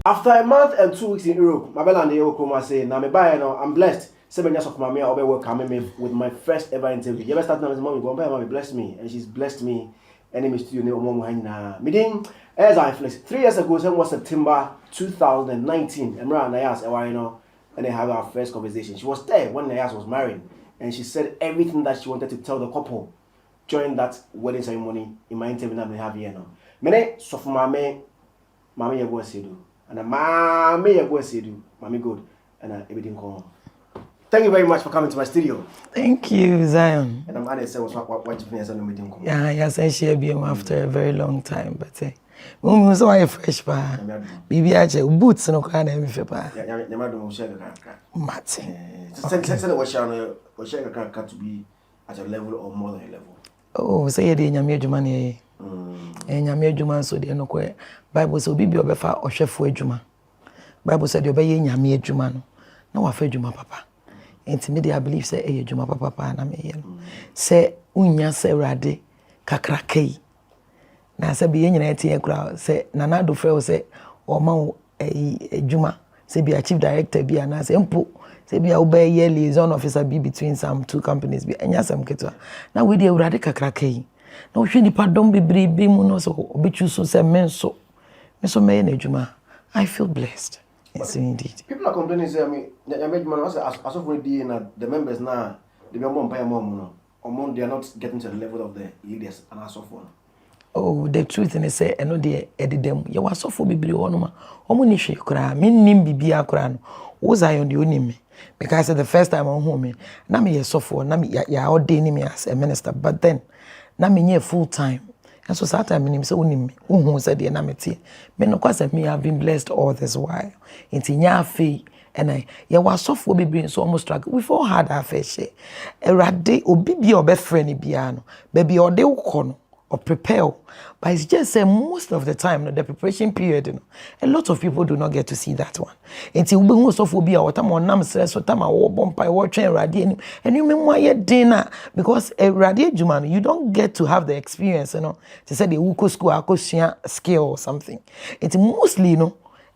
After a month and 2 weeks in Europe, my bella and the say, now me buy no, I'm blessed. 7 years of my mea, I'll be welcoming me with my first ever interview. You ever start now, mommy, go mommy bless me, and she's blessed me. Enemy studio no more hanging meeting as I flex 3 years ago, so was September 2019. And I asked, you know, and they have our first conversation. She was there when I was married, and she said everything that she wanted to tell the couple during that wedding ceremony in my interview that we have here now. Mene so for Maame YeboaH and Maame YeboaH, Maame good, and everything come. Thank you very much for coming to my studio. Thank you, Zion. And I'm honest, what you finish on the meeting. Yeah, yes, I share being after a very long time, but when we saw a fresh bar, baby, I boots no kind of fepa. Matty. Send what share to be at a level or more than a level. Oh, say the Yamia Jumani. And Yamia Juman so the no quay. Bible so be obefa or chef for Juma. Bible said you obey Yamia Jumano. No, I fed Juma Papa. Intimidate, I believe, say, eh, Juma Papa, and I'm here. Say, Unya say rade, kakrake. Na say, be any idea, crowd, say, Nana do fail, say, or Mau, a Juma, say, be a chief director, be an as impo, say, be a obey year liaison officer, be between some two companies, be any some keto. Now, we dear rade kakrake. No, she ni pardon be brave, be monoso, be choose so say, men so, Misso May, Juma. I feel blessed. Yes, indeed. People are complaining, say, I mean, I made man as of the members now, they are more or they are not getting to the level of the leaders and as of one. Oh, the truth in say, I know they edit them. You was so for Bibli Onoma, Omunishi Kura, mean Nim Bibia Kran, was I on the Unime? Because the first time I'm home, Nami a software, Nami ya ordaining me as a minister, but then Nami near full time. And so that time in so who said the enamity. Men of course me have been blessed all this while. Into nya fee and was so for be so almost struggle. We've all had our fair share. A rade or bibi or best friend piano, baby or de ukono or prepare. But it's just most of the time, the preparation period, a lot of people do not get to see that one. Until we most of will be our time on nam stress or time our bomb by watching radiant. And you mean why you dinner? Because a radiant Juman, you don't get to have the experience, to say the Uko school, skill or something. It's mostly,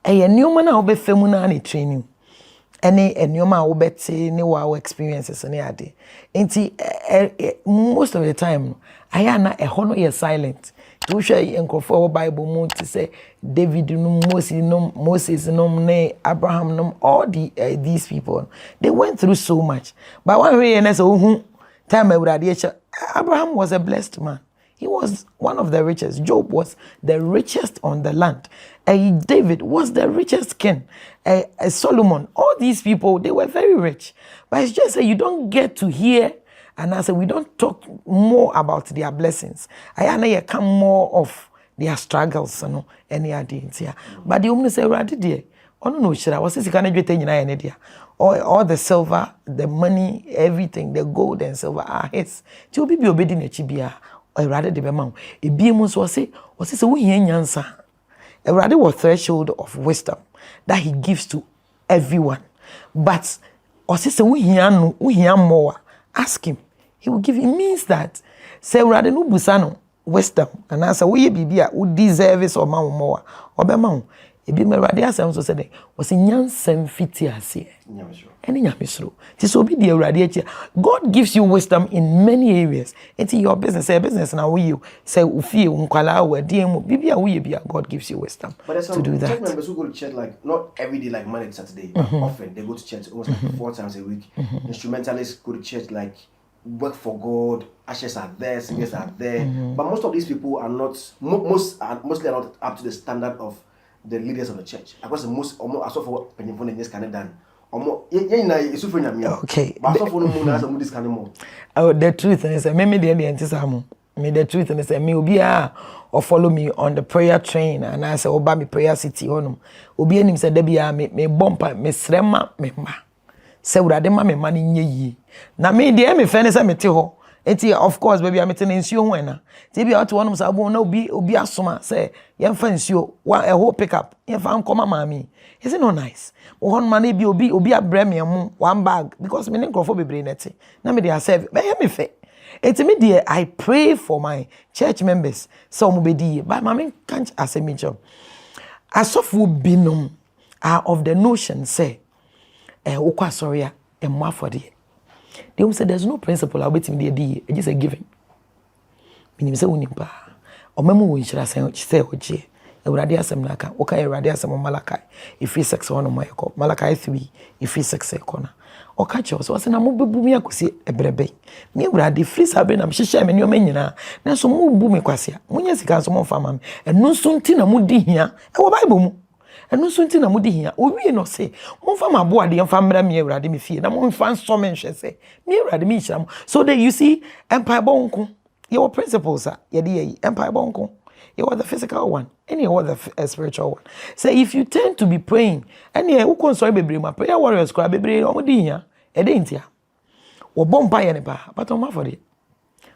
a new man will be feminine training. Any new man will bet new our experiences and yadi. Most of the time, I am a honor silent. To share in Bible mood to say David Moses Abraham all these people they went through so much. But one way and time Abraham was a blessed man. He was one of the richest. Job was the richest on the land. David was the richest king. Solomon, all these people, they were very rich. But it's just that you don't get to hear, and I said we don't talk more about their blessings. I know you come more of their struggles, any idea. But the woman say, "Right there, oh no, sure, I was saying, can I get any idea? All the silver, the money, everything, the gold and silver are his. To be obedient, chibia." Or rather, the amount. A beamus was say, we answer. A rather was threshold of wisdom that he gives to everyone. But, or sister, we hear more. Ask him. He will give. It means that, say, rather, no busano, wisdom, and answer, we be who deserve it or more. Or be mount. It be my radius, I also said, was in young sem fitias. Any yamisro. This will be the radiator. God gives you wisdom in many areas. Into your business, now we you say ufi unkwala we DM bibia we be God gives you wisdom to do that. Church members who go to church like not every day like Monday to Saturday, but often they go to church almost like 4 times a week. Instrumentalists go to church like work for God, ashes are there, singers are there. But most of these people are not mostly are not up to the standard of the leaders of the church. I guess most as of what Pennyphone in this kind of done. Okay. Oh, the truth is, maybe the truth is, me will be or follow me on the prayer train, and I say, Oba me prayer city on Obi him said, Debia me bumper, me srema, me ma. Say, Radema me money ye. Na me, dear me, fairness, I met you. Of course, baby, I'm meeting in you when. Maybe out to one of us, I won't know be a summer, say, young friends, you want a whole pickup. If I'm come, mammy. Is it not nice? One money be a premium, one bag, because me name for be brainetty. Now me they are serving. But hear me fair. It's me dear, I pray for my church members. Some be dear, but mammy can't as a major. asofo binom are of the notion say okwa sorry a more for the they will say there's no principle I'll bet him the just a giving meaning say unimpa or memo will shall say oje Ewurade asem naka oka Ewurade asem Malachi Ephesians 6 1 mayeko Malachi 3 Ephesians 6 kona oka che so na mo bebu mi akosi ebrebe mi Ewurade free sabe na mhyehyɛ me nyoma nyina na so mo bu me kwase munya sika so mo fa ma me enu nso nti na mo di hia e wo Bible mu enu nso nti na mo di hia owie no se mo fa ma bo ade mfa mra mi Ewurade me fie na mo mfa nso me nhwe se mi Ewurade mi hyira mo so that you see empire bonko your principles are ye empire bonko. You are the physical one, and you are the spiritual one. So if you tend to be praying, and you can sorry baby, my prayer warriors cry baby, omodinya, edentia, or bompire nepa, but on my for it.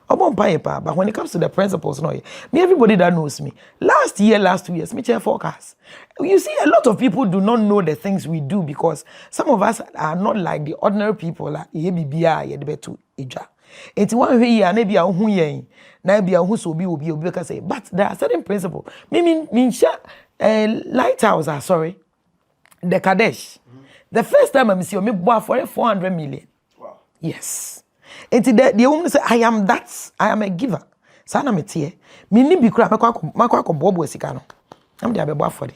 Or bompire pa, but when it comes to the principles, no, me everybody that knows me. Last 2 years, me check forecast. You see, a lot of people do not know the things we do because some of us are not like the ordinary people. Like yebibia, yedebetu ija. It's one way ya nebi ahu yen na bia ahu so obi ka say but there are certain principles mean lighthouse sorry the DasH the first time I see me boa for 400 million. Wow. Yes, it's the woman say I am a giver sana me tie me ni bi kura makwa bobo sika no am dey abeboa for there.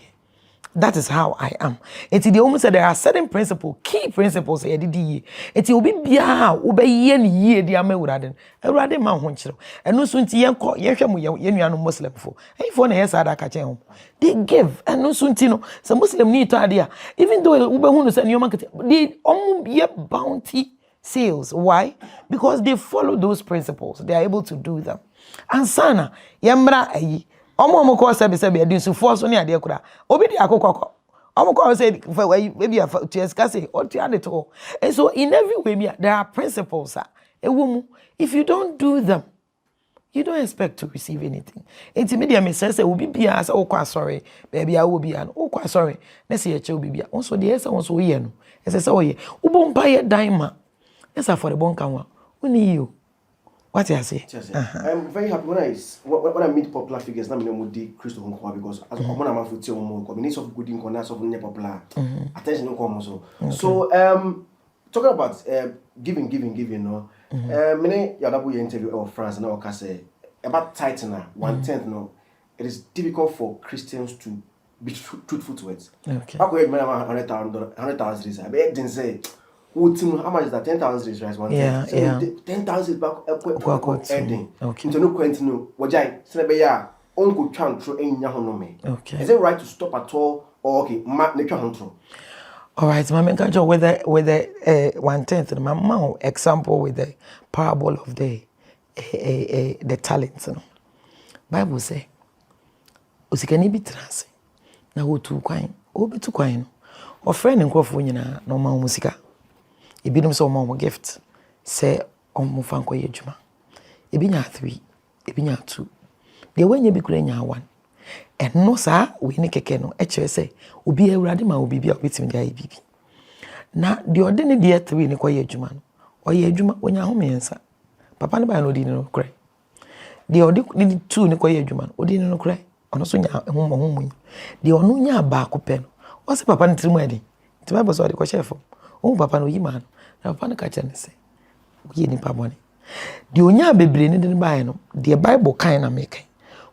That is how I am. It's the woman said there are certain principles, key principles. It's obi bia obe ye ni ye di ame Ewurade. Ewurade ma ho nkyere. Eno so nti yenko yehwe mu ye nuanu Muslim fo. Ayifo na yesa ada ka chen ho. They give. Eno so nti no some Muslim ni to ade even though ube hu no say nyoma kete they ye bounty sales. Why? Because they follow those principles. They are able to do them. And sana yemra ayi omo ko sebe edi su force ni ade kura obi di akokoko omo ko say maybe to say or to add it all. And so in every way there are principles if you don't do them you don't expect to receive anything. It's media me say obi bia say okwa sorry baby I will be an okwa sorry na say eche obi bia onso de ese onso ye no ese say oye ubompa ye dan ma esa for the bonka wa uni you. What do you say? I'm very happy when I meet popular figures. Now, I'm with Christo Hunko because as I'm a man for Tio Mo, combination of good in corners of popular attention on also. So, talking about giving, no. Many Yadabu interview of France and all say about tightener 1/10. No, it is difficult for Christians to be truthful to it. Okay. Back when I 100,000, I didn't say. How much is that? 10,000 right? 1 yeah, so yeah. 10,000 back ending. Okay. Into no continue. Wajai, Senebeya, Uncle Chan through any Yahono. Okay. Is it right to stop at all? Or okay, nature control. All right, Mama, can't you with the 1/10? My example with the parable of the talents. No? Bible say, "Usikani bitrase na wotu kwan, obitu kwan. O friend nkofo nyina na ma musika. Ebinom so ma gift say omo fa nkoye adwuma. Ebinya 3, ebinya 2. De wanya bi kura nya 1. Enno sa we ne keke no e kire say obi Ewurade ma obi bia obitim dia bibi. Na de ode ne de 3 ne koye adwuma no. Oye adwuma onya ho mensa. Papa ne ba no di ne no kure. De ode ne 2 ne koye adwuma no. Odi ne no kure. Ono so nya ho mu. De ono nya ba ko pe no. What's papa no trimu adi? Ti Bible so de ko chef. O papa no yima no. Na papa no ka che ne se. Oye ni pa bone. De onya bebre ne de bae no. De Bible kan na make.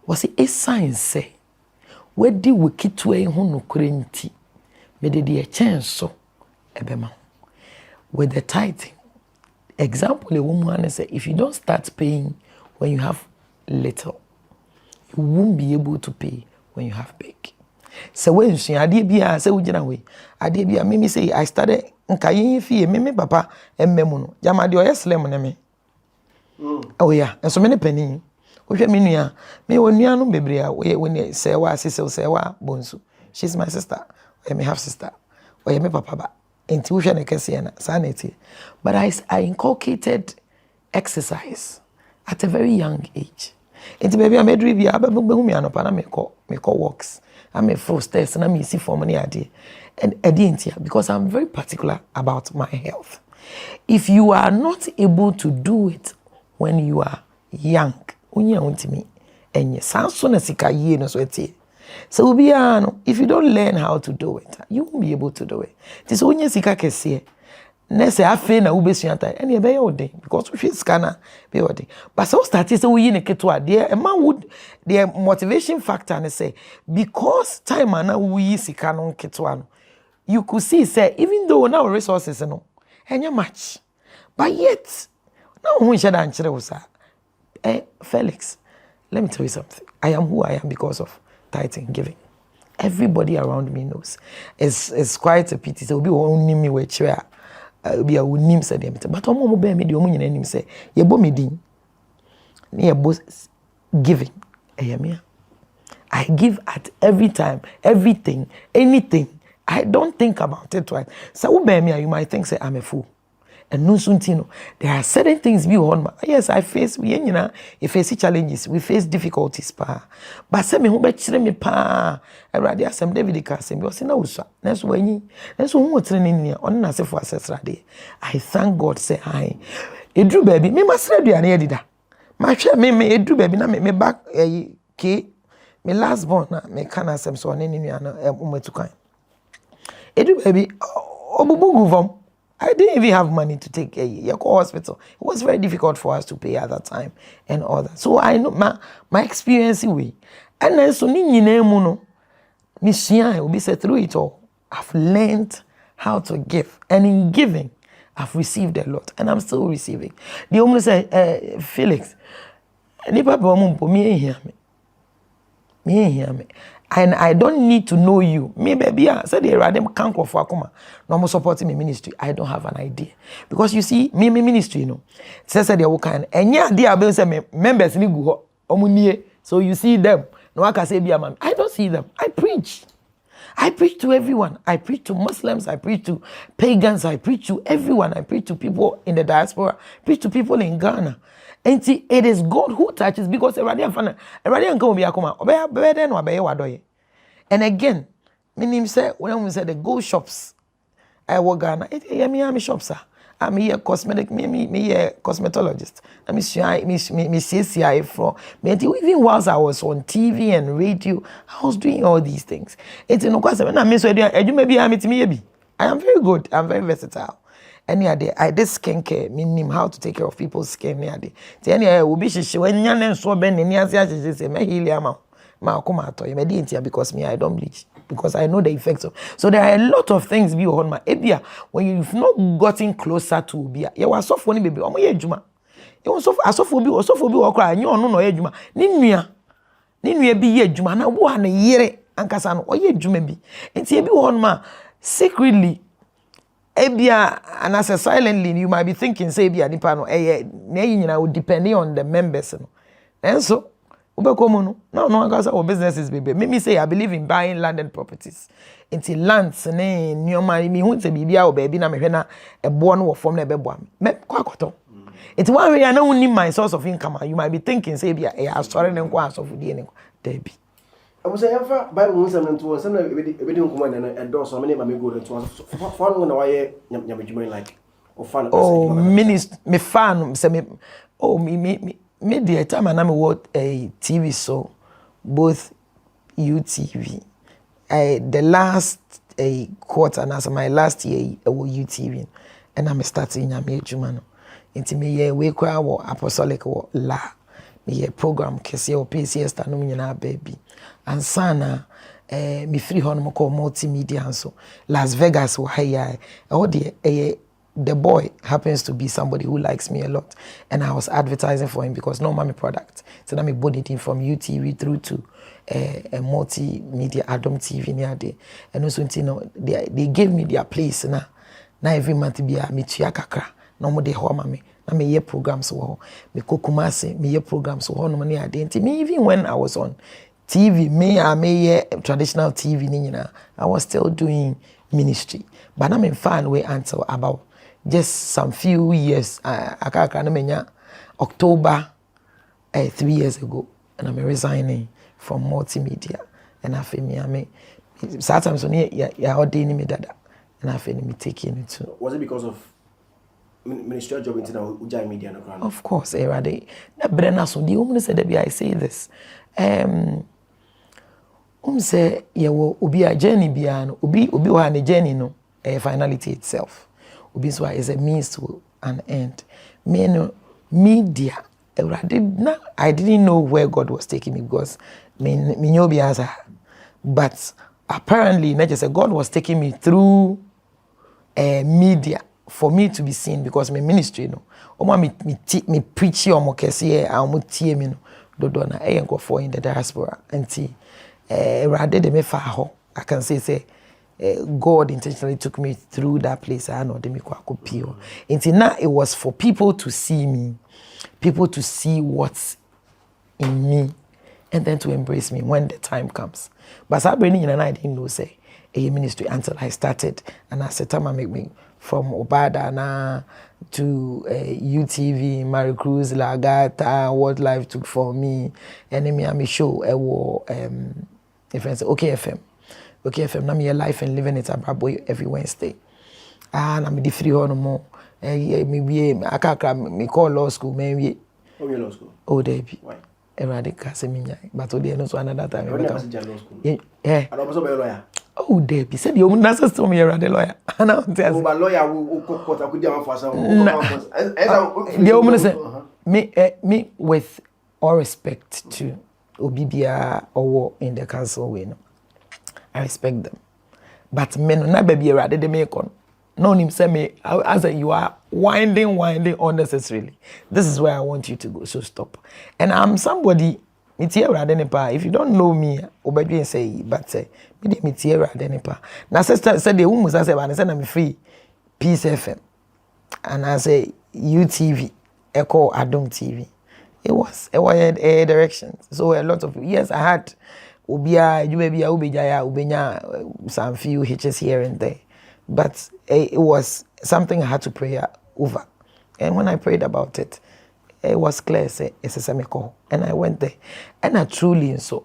Was a science say. We di wikitwe ho no krenti. Me de chance so ebema. With the tithing. Example a woman say if you don't start paying when you have little, you won't be able to pay when you have big. So when she adibia say ujina we adibia mimi say I started nkayin fie mimi papa emmemu no jama de oyeslam na me oh yeah and so many penny ohwe me nua me wonua no bebre a we say wa sise say wa bonsu she's my sister I may have sister or me papa ba enti ohwe na kese na sanity but I inculcated exercise at a very young age enti baby I made review abebu me anopa na me call walks I'm a full stairs and I'm see for money idea and because I'm very particular about my health. If you are not able to do it when you are young, unya untimi enye sanso na sika ye no so etie So if you don't learn how to do it, you won't be able to do it. This when you sika kese. Nese afe na ubesuyanta ene ebe ye ode because we scanner be ode. But so start say we ne keto there a man would the motivation factor ne say because time na we sika no keto no you could see say even though now resources no enya match but yet now who share dan kire wo sa Felix, let me tell you something. I am who I am because of tithing, giving. Everybody around me knows. It's quite a pity. So be only me we chair. Be a nim said them. But omo be me the omo nyina nim say yebo me din. Na yebo giving. I give at every time, everything, anything. I don't think about it twice. So you might think say I'm a fool. And no suntino. There are certain things we on. Yes, I face we face challenges, we face difficulties pa. But say me who be chire me pa. Everybody asem David Kasem. You say na usa. Next when who training ni on na say for ancestral day. I thank God say hi. Edru baby, me masre aduane edida. Ma hwe me edru baby na me back ke me last born na me kana asem so on ni nua na umetukan. Edru baby obubugu vom. I didn't even have money to take Agyakoo hospital. It was very difficult for us to pay at that time and all that. So I know my experience way. And then so ni no mission will be said through it all. I've learned how to give. And in giving, I've received a lot. And I'm still receiving. The woman said, Felix, nipa me hear me. And I don't need to know you. Me baby, I said they rather can't go for akuma. No more supporting me ministry. I don't have an idea because you see, me ministry, Says they will kind. And yeah, they are say members ni go omunie. So you see them. No one can say be a man. I don't see them. I preach. I preach to everyone. I preach to Muslims. I preach to pagans. I preach to everyone. I preach to people in the diaspora. I preach to people in Ghana. And see, it is God who touches because and again, meaning say when we say the gold shops, I work Ghana. Me shops. I'm here cosmetic. Me here cosmetologist. Me CCI from. Even whilst I was on TV and radio, I was doing all these things. It's no question. I am very good. I'm very versatile. Any day, I did skincare, meaning how to take care of people's skin. Any day, will be when you're so bend in the say, me heal ma come out because me I don't bleach because I know the effects of. So there are a lot of things be on my ebia when you've not gotten closer to bia. You was so funny baby. Omo ye adwuma. You was so asofo bi okra anyo no no ye adwuma. Ni nua bi ye adwuma na wo ha na yere ankasa no oye adwuma bi. Enti ebi won ma secretly ebia and as a silently you might be thinking say ebia nipa no nyina depending on the members no. And so no ankasa our businesses baby. Me say I believe in buying landed properties. Until lands ne nyoma me hu say bibia o baby na me hwe na ebo no wo form na ebeboa me kwakoto. It's one way I know need my source of income. You might be thinking say bia sorry ne nkwa aso fudie ne debi. I was saying, Bible to some endorse so many my go to fun when I like or fun. Oh, minister, me fan, say me, oh, me the time and I'm watch a TV show, both UTV. The last quarter, and as my last year, I was UTV, and I'm starting in Year Maame. Into me, we call apostolic la. Me program kesi o PCS ta no nyina baby ansana me free hon mo call multimedia anso Las Vegas wo haya the boy happens to be somebody who likes me a lot and I was advertising for him because no mommy product so that me bought it from UTV through to a multimedia Adam TV near there and also they gave me their place na every month be a me tua kakra no mo de ho mama na me year programs wo me kokumase me year programs wo no money identity me even when I was on TV me traditional TV ni nyina I was still doing ministry but I'm in fan way until about just some few years akaka na menya October 3 years ago and I'm resigning from multimedia and I feel me sometimes when ya ordaining me dada and I feel me taking it too. Was it because of ministerial job into the media no ground? Of course, Erade. Na brena so the woman said that I say this. Say yewo obi a journey bia no obi wa na journey no finality itself. Obi so is a means to an end. Me no media I didn't know where God was taking me because me know biasa. But apparently not just God was taking me through media for me to be seen because my ministry no me preach omo kese amu tie me no dodo na eyenkofo in the diaspora anti rather de me fa ho I can say God intentionally took me through that place I know de me kwa kopio until now it was for people to see me, people to see what's in me and then to embrace me when the time comes. But I didn't know say a ministry until I started and I said time make me from Obada to UTV, Maricruz, Lagata, what life took for me, and me I'm show if I say okay FM, now me life and living it abroad every Wednesday. And I'm the free on more. I can't me call law school, maybe. Oh, law school. Oh, Debbie. Why? Eradica seminar, but today no so another time. I law school. Yeah. I also be a lawyer. Oh, Debbie said you not so me a lawyer. And I tell you, lawyer who court I could do for some. The woman said me with all respect to Obibia or in the council way. I respect them. But men na baby rather they make on. No him say me as you are winding unnecessarily. This is where I want you to go. So stop. And I'm somebody if you don't know me, obey say but say me here rather nipa. Now sister said the woman say and say I'm free Peace FM. And I say UTV, Echo Adom TV. It was a direction. So a lot of yes I had Ubia, Ubenya, some few hitches here and there. But it was something I had to pray over. And when I prayed about it, it was clear, say, it's a semiko. And I went there. And I truly, so,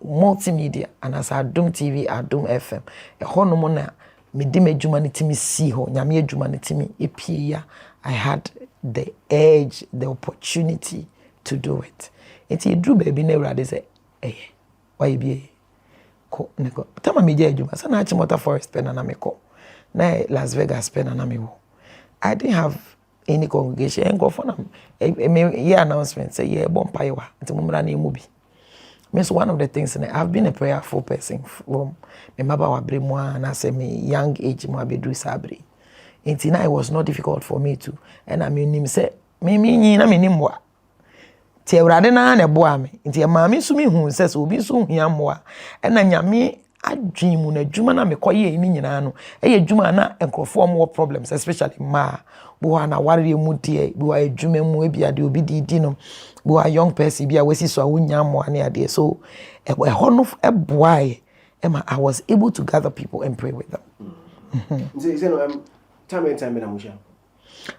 multimedia, and as I Adom TV, Adom FM, a honomona, me dime jumanity me see ho, nyame jumanity me, epia, I had the edge, the opportunity to do it. It's a drew baby never they say, why be ko neko tama meje adwuma sana achi motor forest pen na me ko na Las Vegas pen na me wo. I didn't have any congregation and go for them announcement say yeah bompaiwa nti mumra na emubi. Miss one of the things I've been a prayerful person from me maba wa bremu na say me young age mo abedru sabre. Nti na it was not difficult for me to and I mean him say me na me nimwa ti ewrade na na eboa me nti maame so me hu se so obi so hia moa e na nyame adwen mu na adwuma na me koye ni nyina no e adwuma na enkrofo mo problems especially ma bo na ware mu die bo adwuma mu ebia de obi didi no bo young person bia wesi so awunya moa na ade so e ho no eboa I was able to gather people and pray with them. Time na musha.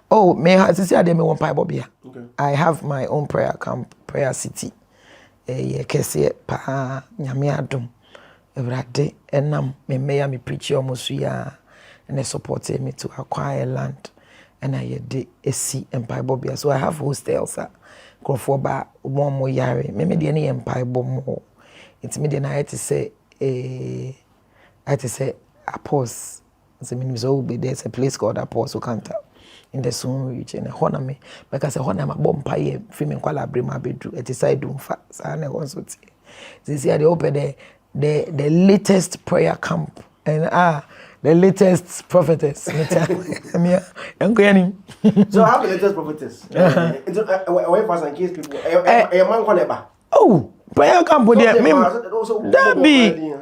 Oh, me I me one pipe bobia. Okay. I have my own prayer camp, prayer city. Kese pa nyame adom. Evrade enam me me preach almost ya and they supported me to acquire land and I did a sea empire bobia. So I have hostels for ba one more yare. Me de any empire bomb. It's me then I had to say a pause. So there's a place called Apostle Kanta in the Sun region. And honor me because I honor my bomb pie, filming Kuala Brima Bedru at the side doom fat. So this year they open the latest prayer camp and the latest prophetess. So I have the latest prophetess. Where fast and case people a man call oh, prayer camp there.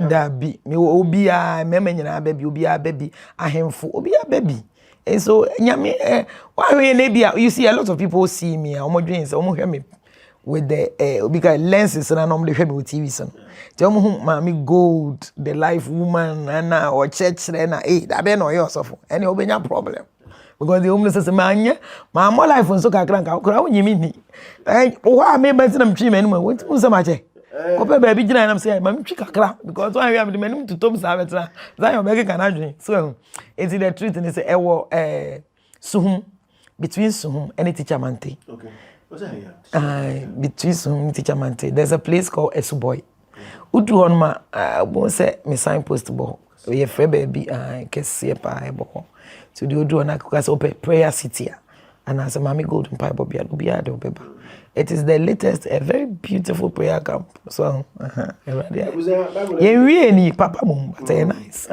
Dabi. Me obia me nyina baby obia baby ahemfo obia baby. And so nyame why we na bia you see a lot of people see me omodwen say omo hwe me with the because lenses na normally hwe me with TV so. Ti omo hu mami gold the life woman na or church na that be no yourself. Any obenya problem. Because the homeless say manya ma more life so kakra nka kura onyimi ni. Wa me be tinam twi me no we say ma che. Kope baby gina na say mam twi kakra because one we am the menim to tom sa betra that your beg can adwin so it's the truth and say ewo suhum between suhum and teacher mante. Okay, what's that here? Between suhum and teacher mante there's a place called Esuboy. Udu on ma bon say me signpost bo. We free baby kese pa ebo. So the udu on akukase open prayer city. And as a Mami Golden Bible be obeba. It is the latest, a very beautiful prayer camp. So really papa mum, but nice.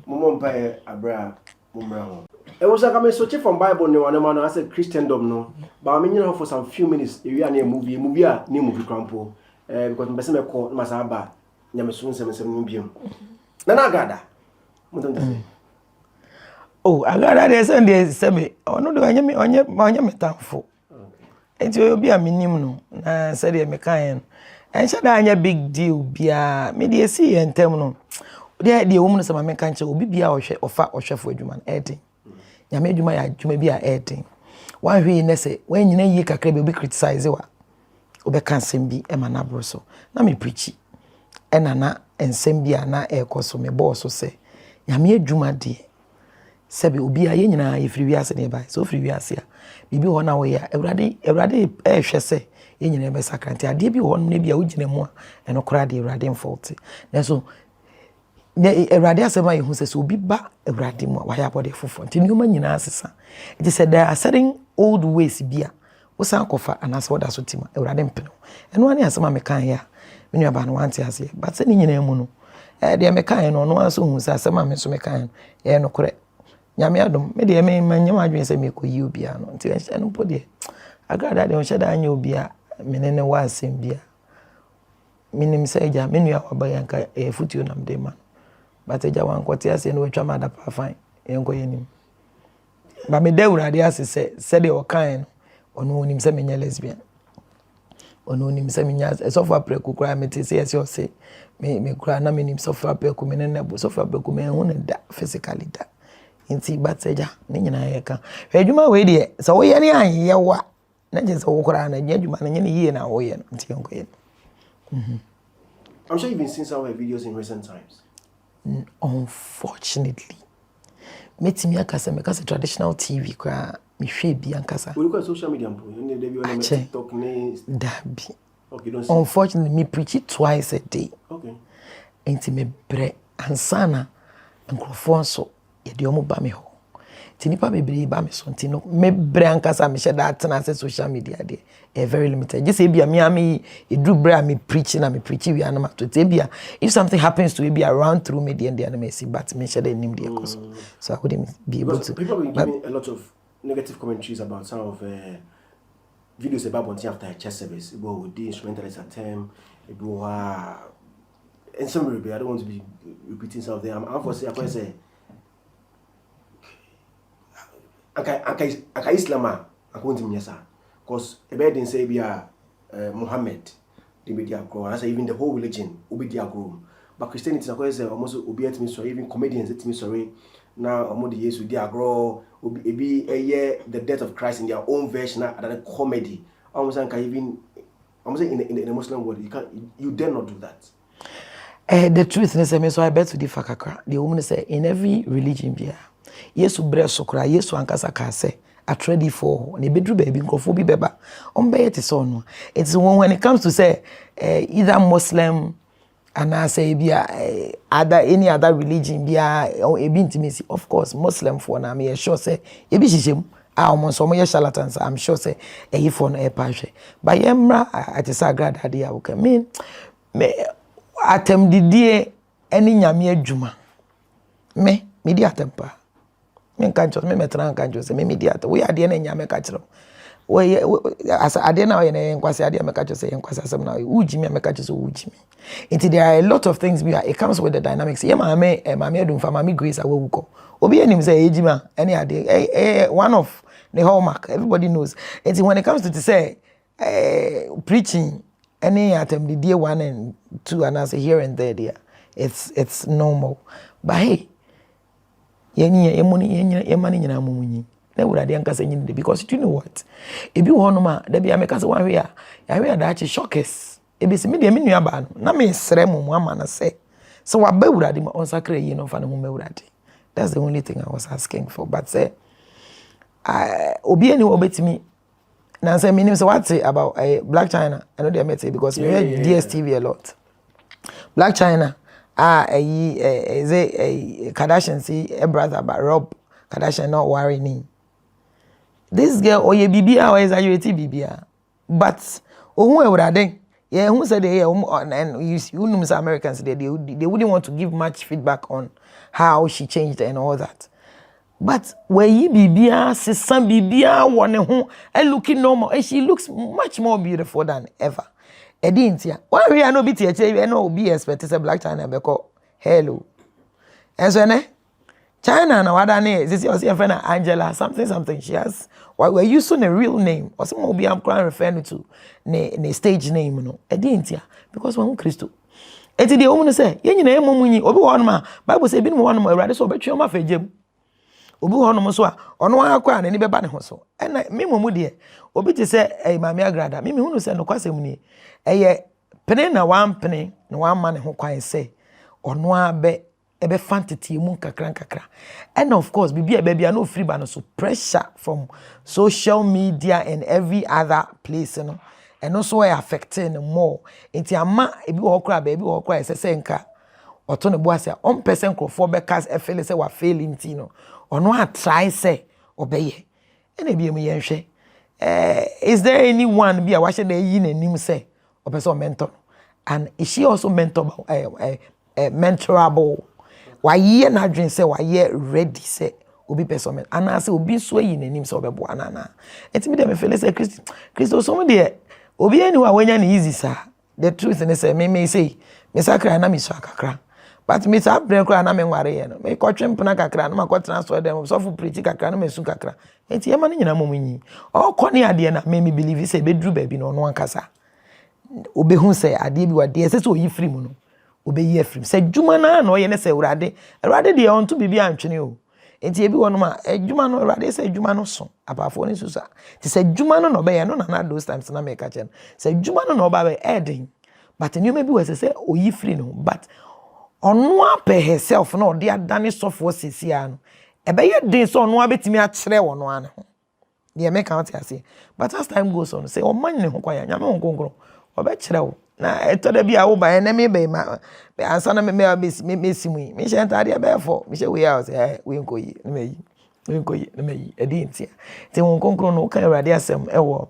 Mum by abra mumra. It was like I'm searching from Bible no one man as a Christendom no. But I mean you know for some few minutes you are near movie new movie crampo. Because me say me call masaba nyame so nsem biam. Na na gada. Oh, I got that Sunday semi. Oh no, onye metamfo. Enti obi a minim no na said e mekan. En shada anya big deal bia. Me dey see entem no. Dey wo mu no sama mekan che obi bia ofa ohwefo adwuma na edin. Nyame adwuma ya adwuma bia edin. Wan hwe ne se wan nyina yi kakra be obi criticize wa. Obe kan sem bi e ma na bro so. Na me preachi. Na ensem bia na e koso me boss so se. Nyame adwuma de Sebi obi a ye nyina ye firi wiase ne bai so firi wiase a bibi ho na wo ya ewrade hwe se ye nyina be sakranti ade bi ho no bia wo gina mu a eno kora de ewrade mfault na so ne ewrade asema ye hu se obi ba ewrade mu a wa ya bode fofo nti nyuma nyina asesa it is there are certain old ways bia wo san kofa anasa woda so tima ewrade mpeno eno ani asema me kan ya me nua ba no wanti ase but se ni nyina mu no de me kan no no aso hu se asema me so me kan ye no kora Nyame adom me de me manyam adwen se me koyi obi a no nti enhye no po de agrada de onhye da anya obi a menene wa asem bia minim se eja me nua wa bayanka futuo nam de ma but eja wan kwoti ase no watwa ma da pa fine enko yenim ba me da urade ase se de o kan no ono onim se menya lesbian ono onim se menya so for preku kura me te se ese o se me kura na me nim so for preku me ne bo so for preku me hu ne da physically da inti batseja ni nyina yeka adwuma we de so wo ye ne anyeye wa na je so wo kora na adwuma na nyine yie na wo ye no nti yonko ye. I'm sure you've been seeing some of her videos in recent times. Unfortunately metimi akasa me kasa traditional TV kwa me hwe bi ankasa we look at social media mpo you dey be on TikTok ne dabi. Okay, don't see. Unfortunately me preach it twice a day. Okay. Enti me bre ansana nkrofo so ye de omo ba me ho tinipa bebre ba me so ntino me bre ankasa me she that na social media de e very limited just say bia me am e do bre me preach na me preach wi anama to te bia if something happens to be around through media and the see but me she dey nim de koso so I wouldn't be able to. People have been giving a lot of negative commentaries about some of videos about Bonti after her church service about the instrumentalist attempt and some I don't want to be repeating some of them. I'm for say I say Aka Islama akonti mnyesa because ebe den say bia Muhammad the media grow and I say even the whole religion obi dia grow but Christianity na say almost obi etimi so even comedians etimi sorry now omo the Yesu dia grow obi ebi the death of Christ in their own version than comedy almost even almost in the Muslim world you dare not do that. The truth is me so I bet to the fakakra the woman say in every religion bia Yesu bre sokra Yesu ankasa ka se ready for ne bedru baby nkofo bi beba ombe yet so no it's when it comes to say either Muslim and I say bia other any other religion bia e bi intimacy of course Muslim for na me sure say e bi hihiem almost so mo charlatans I'm sure say e for no e pa hwe but yemra atisa grad ade ya wo mean me atem didie eni nyame adwuma me di atempa me kancho me metran kancho se me media to we ade na nyame ka kire we as ade na we na nkwase ade me ka kire se nkwase asem na ujimi me ka kire se ujimi until there are a lot of things we are it comes with the dynamics ye maame adum fa maame grace awuko obi enim say ejima any ade one of the hallmark everybody knows until when it comes to say preaching any attempt the day 1 and 2 and as here and there it's normal but hey yemani nyina mumunyi na wurade ankasa nyine because you know what ebi wo no ma da bia meka se wan hwe ya da chi shockers ebi se me de me nua ba no na me sere mu ama na se so wa ba wurade ma on sakra yi no fa no ma wurade that's the only thing I was asking for but say obi eni wo betimi na say minim say what about Black China I know they met because we heard DSTV a lot Black China. Is a Kardashian see a brother but Rob Kardashian not worrying. This girl or ye bibia or is a bibia. But who would I think? Yeah, who said they and you know Americans they wouldn't want to give much feedback on how she changed and all that. But where ye bibia sister bibia one who and looking normal and she looks much more beautiful than ever. Edintia. Why we are no be and no be expected to Black China because hello. And so China na wada ne this is your friend Angela something she has we're using a real name or some will be I'm referring to ne stage name no edintia because one Christo enti the woman say ye nyina emomunyi obi ho no ma Bible say bi no ho no Awurade so obetwe ma fagem obi ho no so a ono akwa na ni beba ne ho so na me momu de obi ti say Maame agrada me hunu say no kwasem ni pene na wan pene na wan ma ne ho kwan say ono abe ebe fantity mu kakra and of course baby no free ban so pressure from social media and every other place you know and also affecting more enti ama ebi wo kra baby wo kra ese nka oto ne bo ase on person crofo be cast e feel say wa failing ti no ono a try say obeye and ebi emu ye hwe is there anyone be a wa she na yi nanim say opeso mentor and is she also mentorable why ye na dream say why ye ready say obi person and I say obi so yi nanim say obebo anana etimi dem feel say Christo so me obi anywhere when you easy sir the truth is say me say me sakra na me so akakra but me sa break kra na me nware ye no me ko twempna kakra na ma transfer dem so fu pretty kakra na me su kakra enti ye ma no nyina momunyi o ko ne ade na me believe say be dru ba bi no no ankasa obi hu say ade bi wade say so yi free mu no obi yi free say djuma na na ye ne say urade de on to bibi antwene o enti ebi wono ma djuma no urade say djuma no so apafo ni susa ti say djuma no no be ye no na those times na me ka chen say djuma no ba be edin but new maybe we say oyi free no but ono ape herself no de adane sofo sisia no ebe ye din so ono abetimi a kire wono an ho de me ka ati ase but as time goes on say o man ne ho kwanya nyame ho konkro obe kire wo na eto da bia wo ba na me be ma be ansa na me simu me she ntade be for me she we house we nkoyi na me yi edi ntia te ho konkro no kan Awurade asem ewo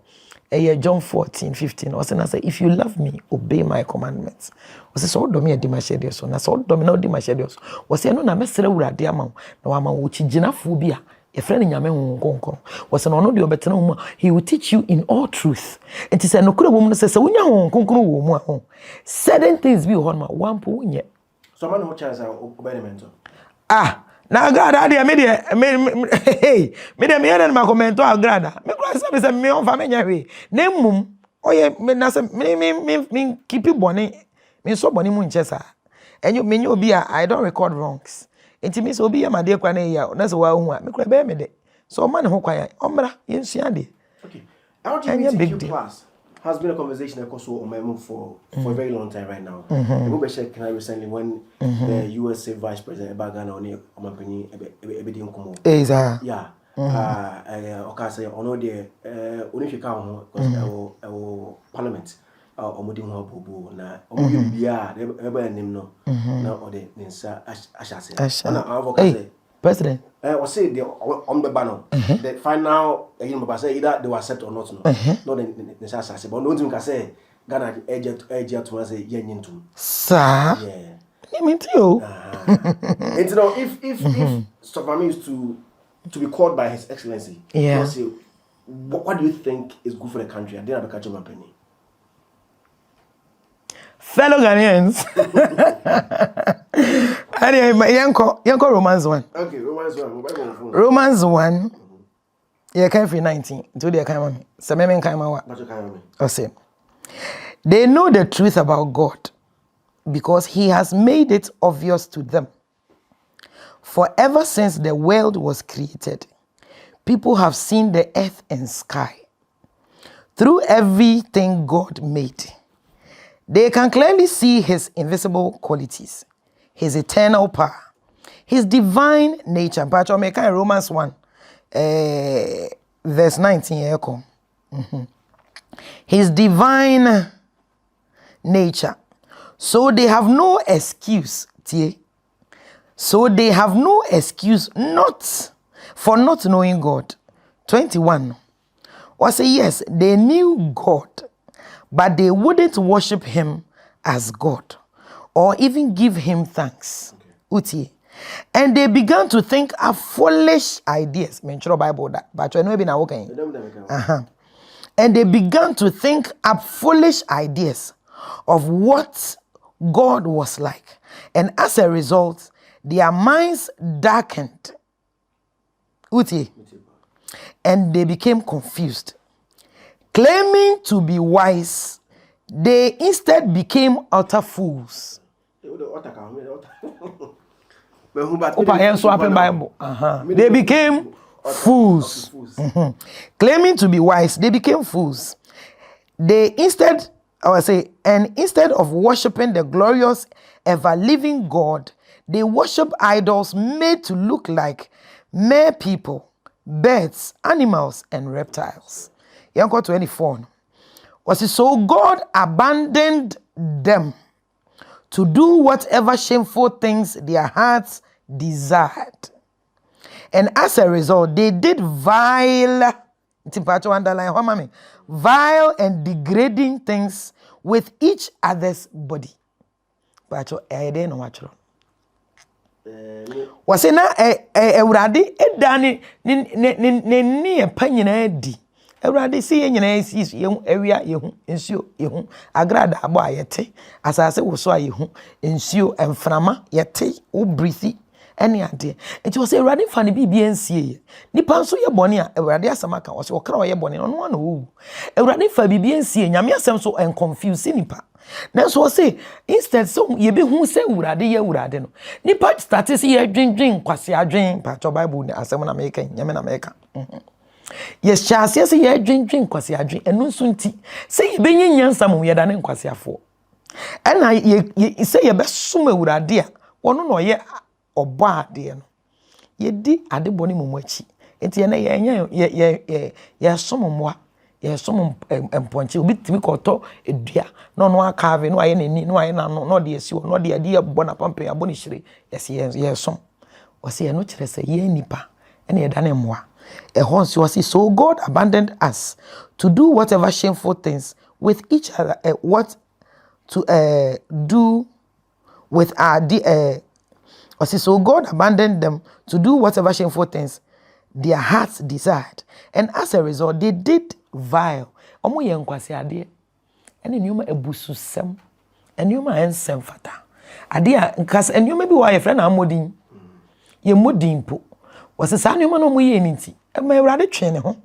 John 14:15 or say if you love me obey my commandments was so do me edi ma shede so na so do me na odi ma shede so was no na mesere Awurade ama na wa ma wo chiginafo bi a your friend nyame ho nkonkon was no no de obetena ho he will teach you in all truth it is no kura wo mu say wonya ho nkonkon wo mu a ho certain things be ho ma one po unye so man ho chance obey mentor na agrada de me de me yana ma commento agrada me kura say me on fa me nya hwe na mum oye me na say me keep boni me so boni mu nche sa enyo me nya obi a I don't record wrongs enti so obi ya ma de kwa na ya na so wa hu a me kura be me de so man ho kwa ya omra yensua de okay LGBTQ plus has been a conversation that goes on my move for a very long time right now. The share can I recently when the USA Vice President Bagana on company yeah. Okay, say on the only if you count because Parliament or Mudi Hobu na Omudia ebe nim no na o de nsa ashase na avocado President or say the on the banner the final say either they were accept or not no not the ashase but no thing say Ghana agent to say yenyin sir yeah you mean you and you know if Stefani is to be called by His Excellency yeah say what do you think is good for the country and then I be catch my penny fellow Ghanaians. Anyway, yanko Romans 1. Okay, Romans 1. Romans 1. Yeah, came for 19. To the come so me come what? I say. They know the truth about God because He has made it obvious to them. For ever since the world was created, people have seen the earth and sky. Through everything God made, they can clearly see His invisible qualities, His eternal power, His divine nature. But in Romans 1, verse 19. His divine nature. So they have no excuse, tie. So they have no excuse for not knowing God. 21. Was say yes, they knew God, but they wouldn't worship him as God or even give him thanks. Uti. And they began to think of foolish ideas. Mention Bible that, but you know be now okay. And they began to think up foolish ideas of what God was like. And as a result, their minds darkened. Uti. And they became confused. Claiming to be wise, they instead became utter fools. They became fools. Claiming to be wise, they became fools. Instead of worshiping the glorious, ever-living God, they worship idols made to look like mere people, birds, animals, and reptiles. Yanko 24. Was it so God abandoned them to do whatever shameful things their hearts desired. And as a result, they did vile and degrading things with each other's body. Was it not Euradi? Edani ni penina di. Euradi see is young area you ensure you agrada abo yete as I say was so you ensure and frama yete o breathy any idea. It was a running funny BBNC. Nipan so ye boni a Euradi asamaka was your crow ye boni on one who a running for BBNC and Yamia so and confused nipa. That's what say instead so ye be who say urade ye urade no nipa started see ye drink kwasi adwen pa Bible asem na make nyame na make. Yes, chance yes ye drink kwasi adwen enu nso nti say ye be nyansa mo ye da ne kwasi afo and ye say ye be sum urade a wono no ye obo ade no ye di ade boni mo achi enti ye na ye sum mo yes, some emponche obi timi koto edua no akave no aye nani no aye na no de esi no de ade abona pampe aboni hire yes some wase no kire say ye nipa ene ye da na moa ehon so God abandoned us to do whatever shameful things with each other do with our so God abandoned them to do whatever shameful things their hearts desired, and as a result they did vile. Omo ye nkwase ade ene nyoma ebususem enyoma ensem fata ade a nkas enyoma bi wa ye frɛ na amodin ye modin po wose sa nyoma no mo ye nti e ma Awurade twe ne ho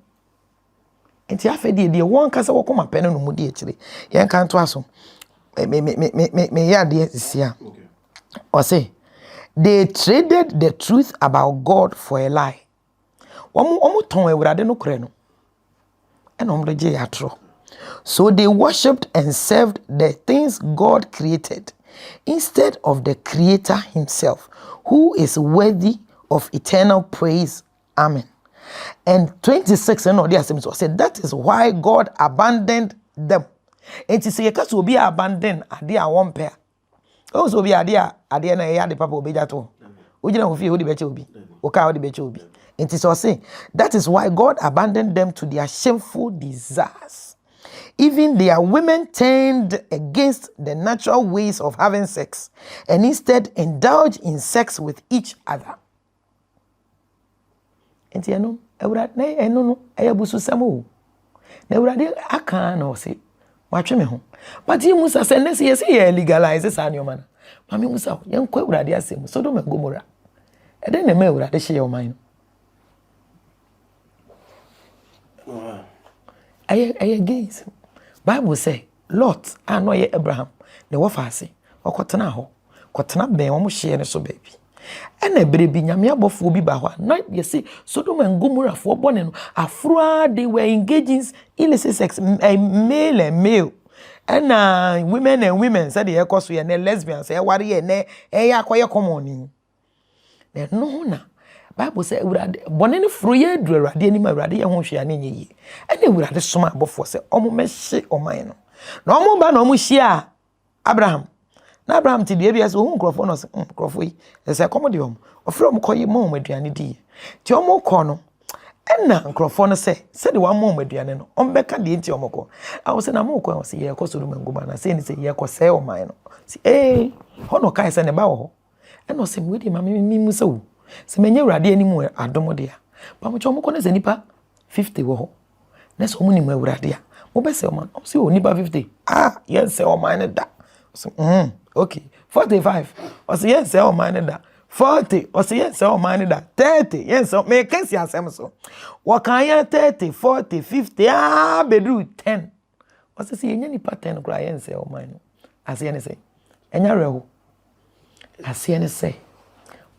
enti afede de won kasa wo koma pɛ no mo di akire ye nka to aso me ya de sia wose they traded the truth about God for a lie. So they worshipped and served the things God created instead of the Creator himself, who is worthy of eternal praise. Amen. And 26 said that is why God abandoned them. And to say will be abandoned idea one pair. Also be idea na the papa obejato. Ujina ofi odi beche obi. Oka odi beche obi. It is also that is why God abandoned them to their shameful desires. Even their women turned against the natural ways of having sex and instead indulged in sex with each other. Enti eno Ewurade na eno no ayabusu samo. Na Ewurade aka na o se watwe me ho. But you Musa say na say legalize sa anyoma na. Mami Musa yenko Ewurade asem Sodom and Gomorrah. E den na me Ewurade hye o man. Against Bible say Lot anoye Abraham ne wofase okotena ho kotena ben wo mo hye ne so baby ena berebi nyame abofo bi ba ho na ye say Sodom and Gomorrah for bone no afro they were engaging illicit sex male and male and women and women said the ekoso ye ne lesbians e ware ye ne e yakoye common ni no na Bible say Ewurade bone ne furu ye du Ewurade ani ma Ewurade ye ho hwe ane nye yi ene Ewurade soma abofo se omo mehye oman no na omo ba na omo hia Abraham na Abraham ti die bia so hu nkrofo no se nkrofo yi se komo de ofre mo koyi mo aduane di ti omo ko no enna nkrofo no se de wa mo aduane no ombeka de nti omo ko awo se na mo ko se ye ko so do manguma na se ni se ye ko se o man no se hono kai se ne ba wo enno se mo di ma mi mu se wo se menye urade animu adomo de a pa mo chomo ko ne se nipa 50 wo ho na so mo ni mu urade a mo be se o man se o nipa 50 yes se o man da so okay 45 o se yes se o man da 40 o se yes se o man da 30 yes so me kan si asem so wo kan ya 30 40 50 bedru 10 o se yenya nipa 10 kura yes se o man no ase ne se enya reho ase ne se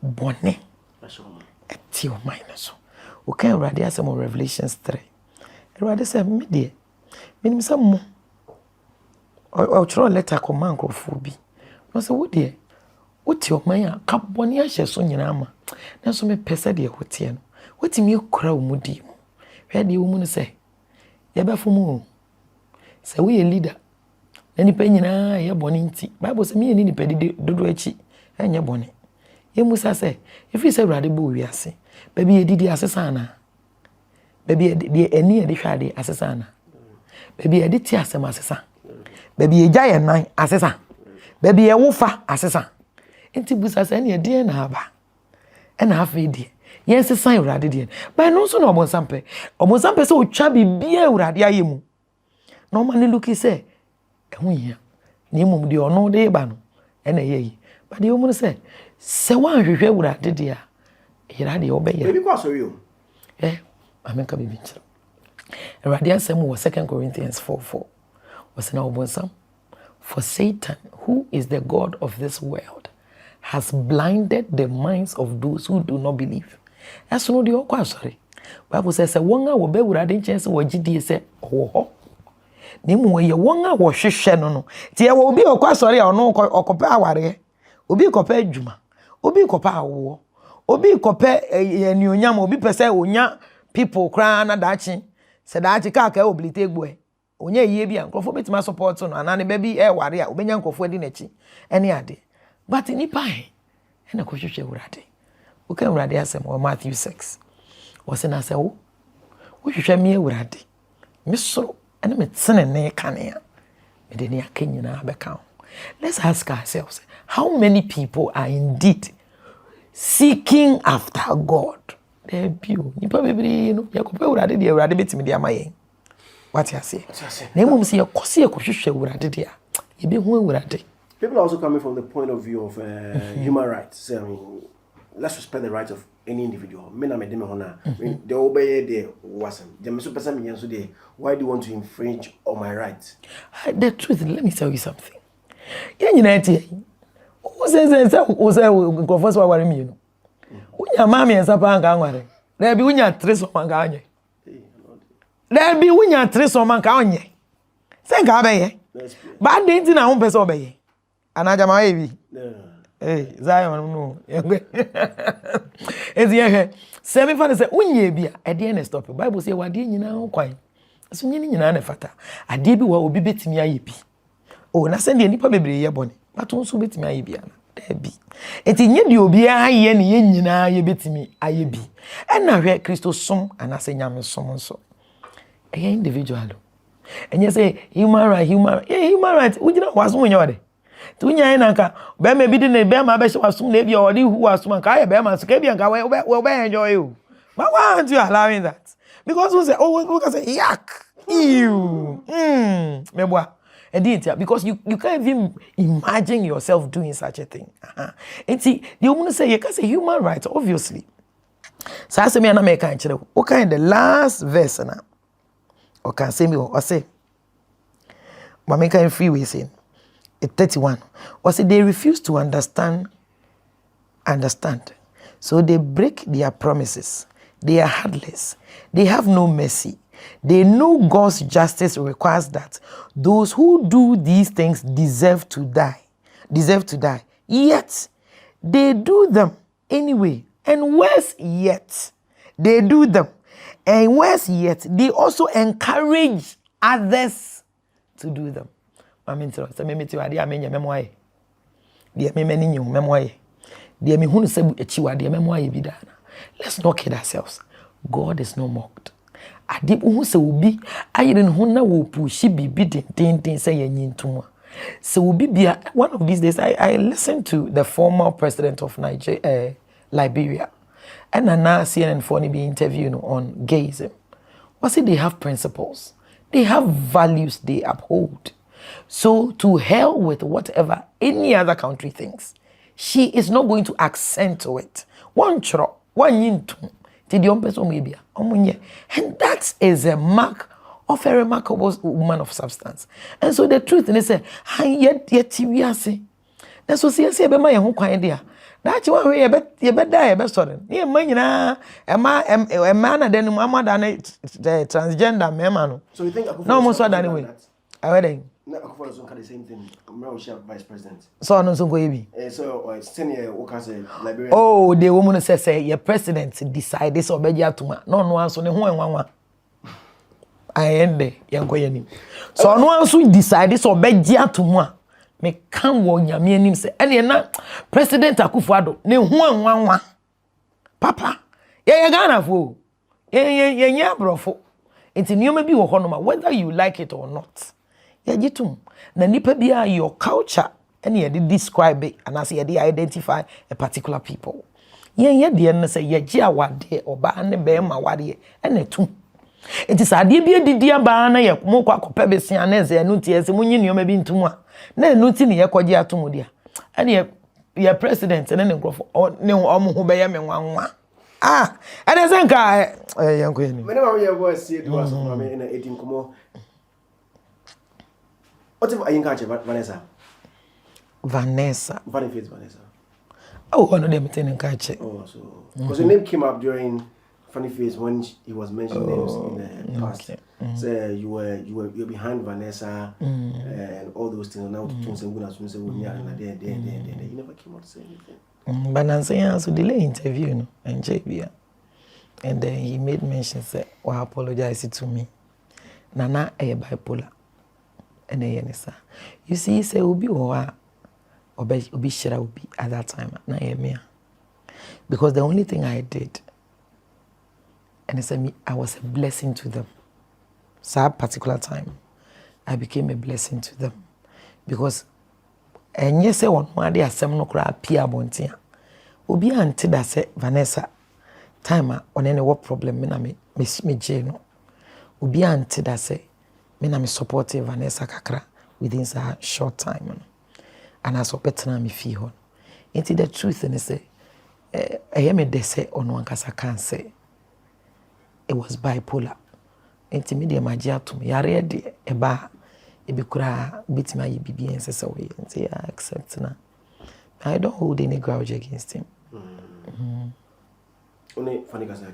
bone eti o man so o kan urade asem of Revelations 3 urade se me de minim se mo o chro letter command crofo no se wo de Woti o man a kaboni ahye so nyina ama na so me pese de hotie no woti mi kura wo mudi mu hwe de wo mu no se ye befo mu se we leader na ni pa nyina ye boni nti bible se me ni pa dodo achi enye boni ye musa se ifi se urade bo wi ase ba bi edidi asesa na ba bi de eni edi hwade asesa na ba bi edi ti asem asesa ba bi egya ye nan asesa ba bi e wofa asesa enti busa se ne de na aba na afa de yen se san urade de ba no so na omonsampe se otwa bibia urade ayemu no man look say ehun ya ni mum de ono de ba no na yeyi ba de omun se wan hwehwe urade de a ira de obeye baby kwa so yo amenka bibi nchira urade asem wo 2 Corinthians 4:4 was na obonsam for Satan, who is the god of this world, has blinded the minds of those who do not believe. That's no the okwa sorry. Bible says won a wo be wurade chance wo gidie se owo ho. Na mu ye won a wo hwehwe no no. Ti e wo obi okwa sorry a ono okopa aware. Obi kopa adwuma. Obi kopa awo. Obi kopa enionyam, obi pese onya people kra na dachi. Se dachi ka ka oblite egbo onye yie bia nkrofo betima support no anane ba bi ware a obenya nkrofo adi nachi ene ade but nipa ene ko hwehwe urade o kan urade asem o Matthew 6 wose na se wo hwehwe me urade me soro ene me tsene ne kanea me de ne akanyina abeka. Let's ask ourselves, how many people are indeed seeking after God? There be nipa bebere no yakopa urade de urade betimi de amaye. What you say? Name see a cossy a cushion urade dia. You be who urade. People are also coming from the point of view of human rights. I mean, let's respect the rights of any individual. Men are medeme hona. They obey the wasn't. The meso person me today. Why do you want to infringe on my rights? The truth, let me tell you something. You know, who says who say go first worry me, you know. Unya mami and sapa nga ngware. There be unya tres o manga anye. There be unya tres o manga anye. Say nga be but dey nti na ho pese obeye. Anaja ma ebi. Zion no. Ezi se me fa say unya bi a ede na stop. Bible say wade nyina ho kwan. So nyina na fata. Ade bi wa obi betimi aye bi. Oh, na send the nipa bebre ye bone. But onso betimi aye bi ana. Bi enti nye di obi aye ne ye nyina ye betimi aye bi na hwe Kristo som anase nyame som nso e individual enye say human right ujina waso nya wade tu nya na nka be ma bi di na be ma be hye waso na bi o di hu waso nka aye be ma so ka bi nka we enjoy you but why aren't you allowing that? Because we say we can say yak ew meboa. Because you can't even imagine yourself doing such a thing. And see, the woman say you can say human rights, obviously. So I say me and I can't tell you. Okay, the last verse now. Or can say me or say, but make a free way saying 31. Or say they refuse to understand. So they break their promises. They are heartless. They have no mercy. They know God's justice requires that those who do these things deserve to die. Yet, they do them anyway. And worse yet, they do them. And worse yet, they also encourage others to do them. deɛ me mani nyi memoye deɛ me hunu sɛ achiwa deɛ memoye bi dana. Let's not kid ourselves. God is not mocked. Ade who se obi ayere ne ho na wo pushi bibi den say yenyi ntuma. So obi bia one of these days I listened to the former president of Nigeria, Liberia. And now CNN for be interviewing on gayism. But see, they have principles. They have values they uphold. So to hell with whatever any other country thinks. She is not going to accent to it. One chro, one yintum. And that is a mark of a remarkable woman of substance. And so the truth is that yet TV ase. That's what see be my own kind there. That's one way you bet die best sorry. Yeah, man, a man then mama than transgender man. So you think no more so than anyway. I read the same thing. Vice President. So no so go be. So senior Liberia. Oh, the woman say your president decide this obeji atuma. No answer ne ho enwanwa. I end there yanko yanim. So no answer decide this obeji atuma. Me kan wo nyame anim se ene na president Akufo-Addo ne ho enwanwa. Papa, ye Ghana fo. Ye nya brofo. Enti nioma bi wo hono whether you like it or not. Yajitum na nipa bia your culture and ye describe it and as ye identify a particular people. Ye de no say ye gi awade oba ne be ma wade ene tu. Enti sade bia didi aba na ye mokwa akopa besia na ze anu tie se munyi nioma bi ntum a na anu ti ne ye kwaji atom dia. Ene ye president ne nkrofo ne omo ho be ye me nwanwa. Ah, ene se nka yanko ye ni. Me na ye go see do aso ma me na edin komo. What if I catch Vanessa? Vanessa. Funny face Vanessa. Oh, one of them telling catch it. Oh, so because the name came up during Funny Face when he was mentioning names in the past. Okay. So you're behind Vanessa and all those things. Now you never came out to say anything. But I'm saying also delay interview no and JB. And then he made mention say, "Well, apologize to me. Nana a bipolar." And then you see, say obi or obi shira obi at that time na yemia. Because the only thing I did, and I was a blessing to them. So that particular time, I became a blessing to them. Because and yes, I want one day a seminal cry Pia Bontia. Obi auntie that say Vanessa time on any what problem me Jano. Obi auntie that say me na me supportive Vanessa kakra within a short time. And I saw better na me fee hon. Into the truth and say I am a de say on one kasa can say it was bipolar. Into media magia to me. I read a bar e be kura bit my bibi and say away and say I accept na. I don't hold any grudge against him. Only funny kasa.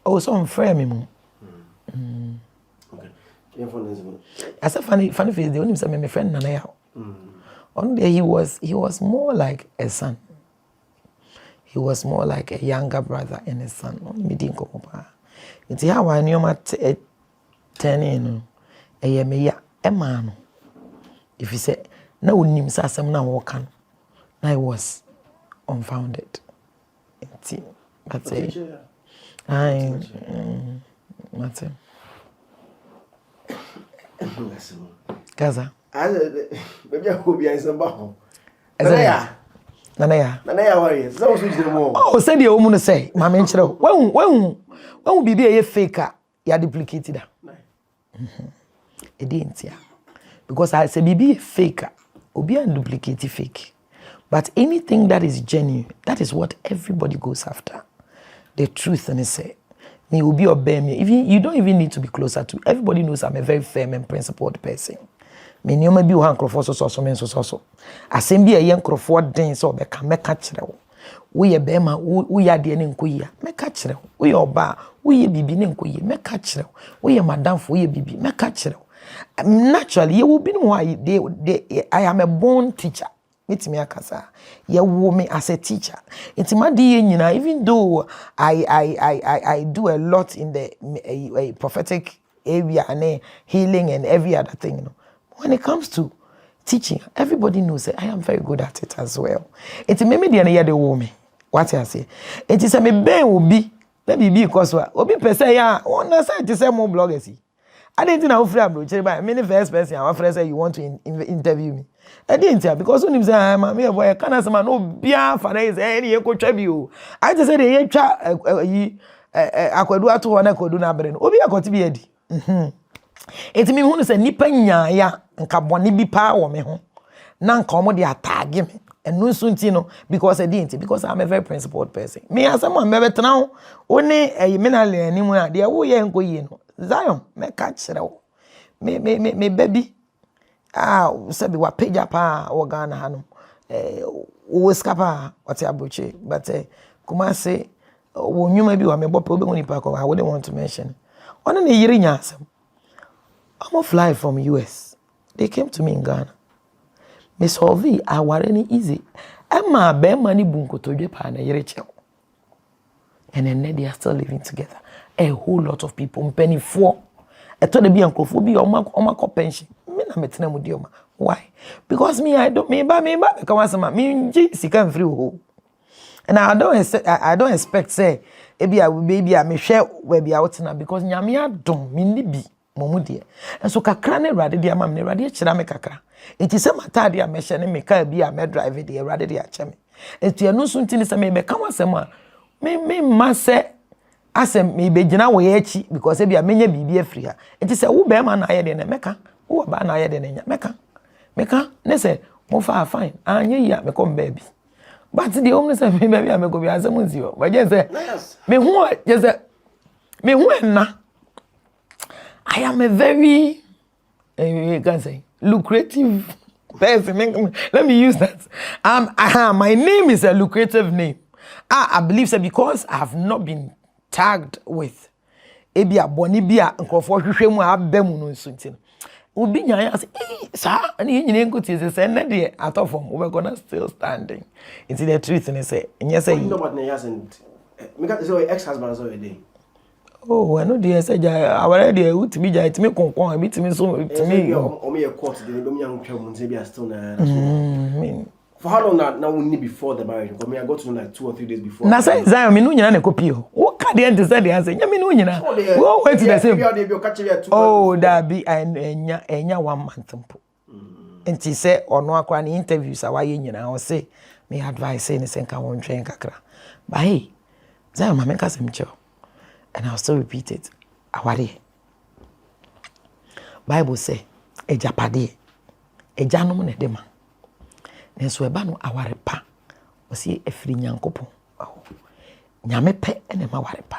Oh, so I'm frame me. Okay. I said funny face. The only time my friend Nana. On there he was more like a son. He was more like a younger brother and a son. Me didn't come up. It's how I knew my 10 you know. A man. If you say no name sasam na wokan, I was unfounded. That's it. That's it. Gaza. Maybe I will be in some baho. Nana worry. So switch them more. Oh, said the woman say, my mentor. When be a faker, you duplicated her. It didn't ya. Because I say be a faker, or be a duplicate fake. But anything that is genuine, that is what everybody goes after. The truth and say. Me will be obey me. Even you don't even need to be closer to. Everybody knows I'm a very firm and principled person. Me nyoma bi wo hankrofo so men so. Asem bi a ye nkrofo den so be ka meka kire wo. Wo ye be ma wo ya de ne nkoyi meka kire wo. Wo ye oba wo ye bibi ne nkoyi meka kire wo. Wo ye madam fo wo ye bibi meka kire wo. Naturally you will be no I am a born teacher. Mitimi akasa ye wo me as a teacher. Intimadi nyina even though I do a lot in the prophetic area and healing and every other thing, you know. When it comes to teaching, everybody knows that I am very good at it as well. It's maybe the other the woman. What I say? It is a me ben will be maybe because what be per se ya on the side to say more bloggers. I didn't know free approach by many first person our friend say you want to interview me. I didn't because when you say I'm a boy I can't say no bia for is any eco tribute. I just said the akwaboah to one akodu na bere no obi akoti bi edi enti me hu no se nipa nya ya nka bone bi pa wo me ho na nka omo de atage me enu nso nti no because I didn't because I'm a very principled person me asem am be betena ho oni me na le ani mu a de wo ye nko yi no Zion me ka kire wo me baby se bi wa page pa wo Ghana ha no wo skapa what abroche but kuma say when you maybe wa me bop obi woni pa ko I wouldn't want to mention on na yiri nya asem I'm fly from US they came to me in Ghana me solve aware ni easy Emma be mani bunkotodwe pa na yiri chew and then they are still living together a whole lot of people penny for eto de bi ankofo bi o pension me na metena mu dioma why because me I don't me ba ka wasema me nji sika free ho. And I don't expect say ebi a baby a me hwe we bia wotena because nyame adom me ni bi momudie. And so kakra ne rade dia mam ne rade kira me kakra. Enti se matade a me hye ne me ka bi a me drive de rade dia kye me. Enti enu so ntini se me be ka wasem a me ma se asem me be gina wo ye echi because ebi a menya bibi afri ha. Enti se wo be ma na aye de ne meka wo ba na aye de ne nya meka ne se mo fa fine anye ya me come baby. But the only say me baby I go be asem nzi o. But just say me hu just say me hu na I am a very can say lucrative person. Let me use that. My name is a lucrative name. I believe so because I have not been tagged with ebia boni bia nkofo hwehwemu abemu no nsuntin. Obi nyanya say sir ani nyine nkoti say na de atofom we gonna still standing. It's the truth and say nya say you know what ne hasn't me got say ex-husband so a day. Oh, I know the say aware dey utimi ja itimi konkon abitimi so itimi o me court dey do me yankwa say be still na for how long now we need before the marriage because me I got to know like 2 or 3 days before. Na say Zion me no nyina na copy o. Wo ka dey ante say dey answer nya me no nyina. Wo wait the same. Oh, that be enya 1 month mpo. Enti say ono akwa na interviews awaye nyina o say me advice say ni senka won twen kakra. But hey, Zion ma me ka sem cho. And I'll still repeat it. Aware. Bible say ejapade ejanom ne dema. Nenso eba no aware pa. O si efiri nyankopon. Nyame pe ene ma aware pa.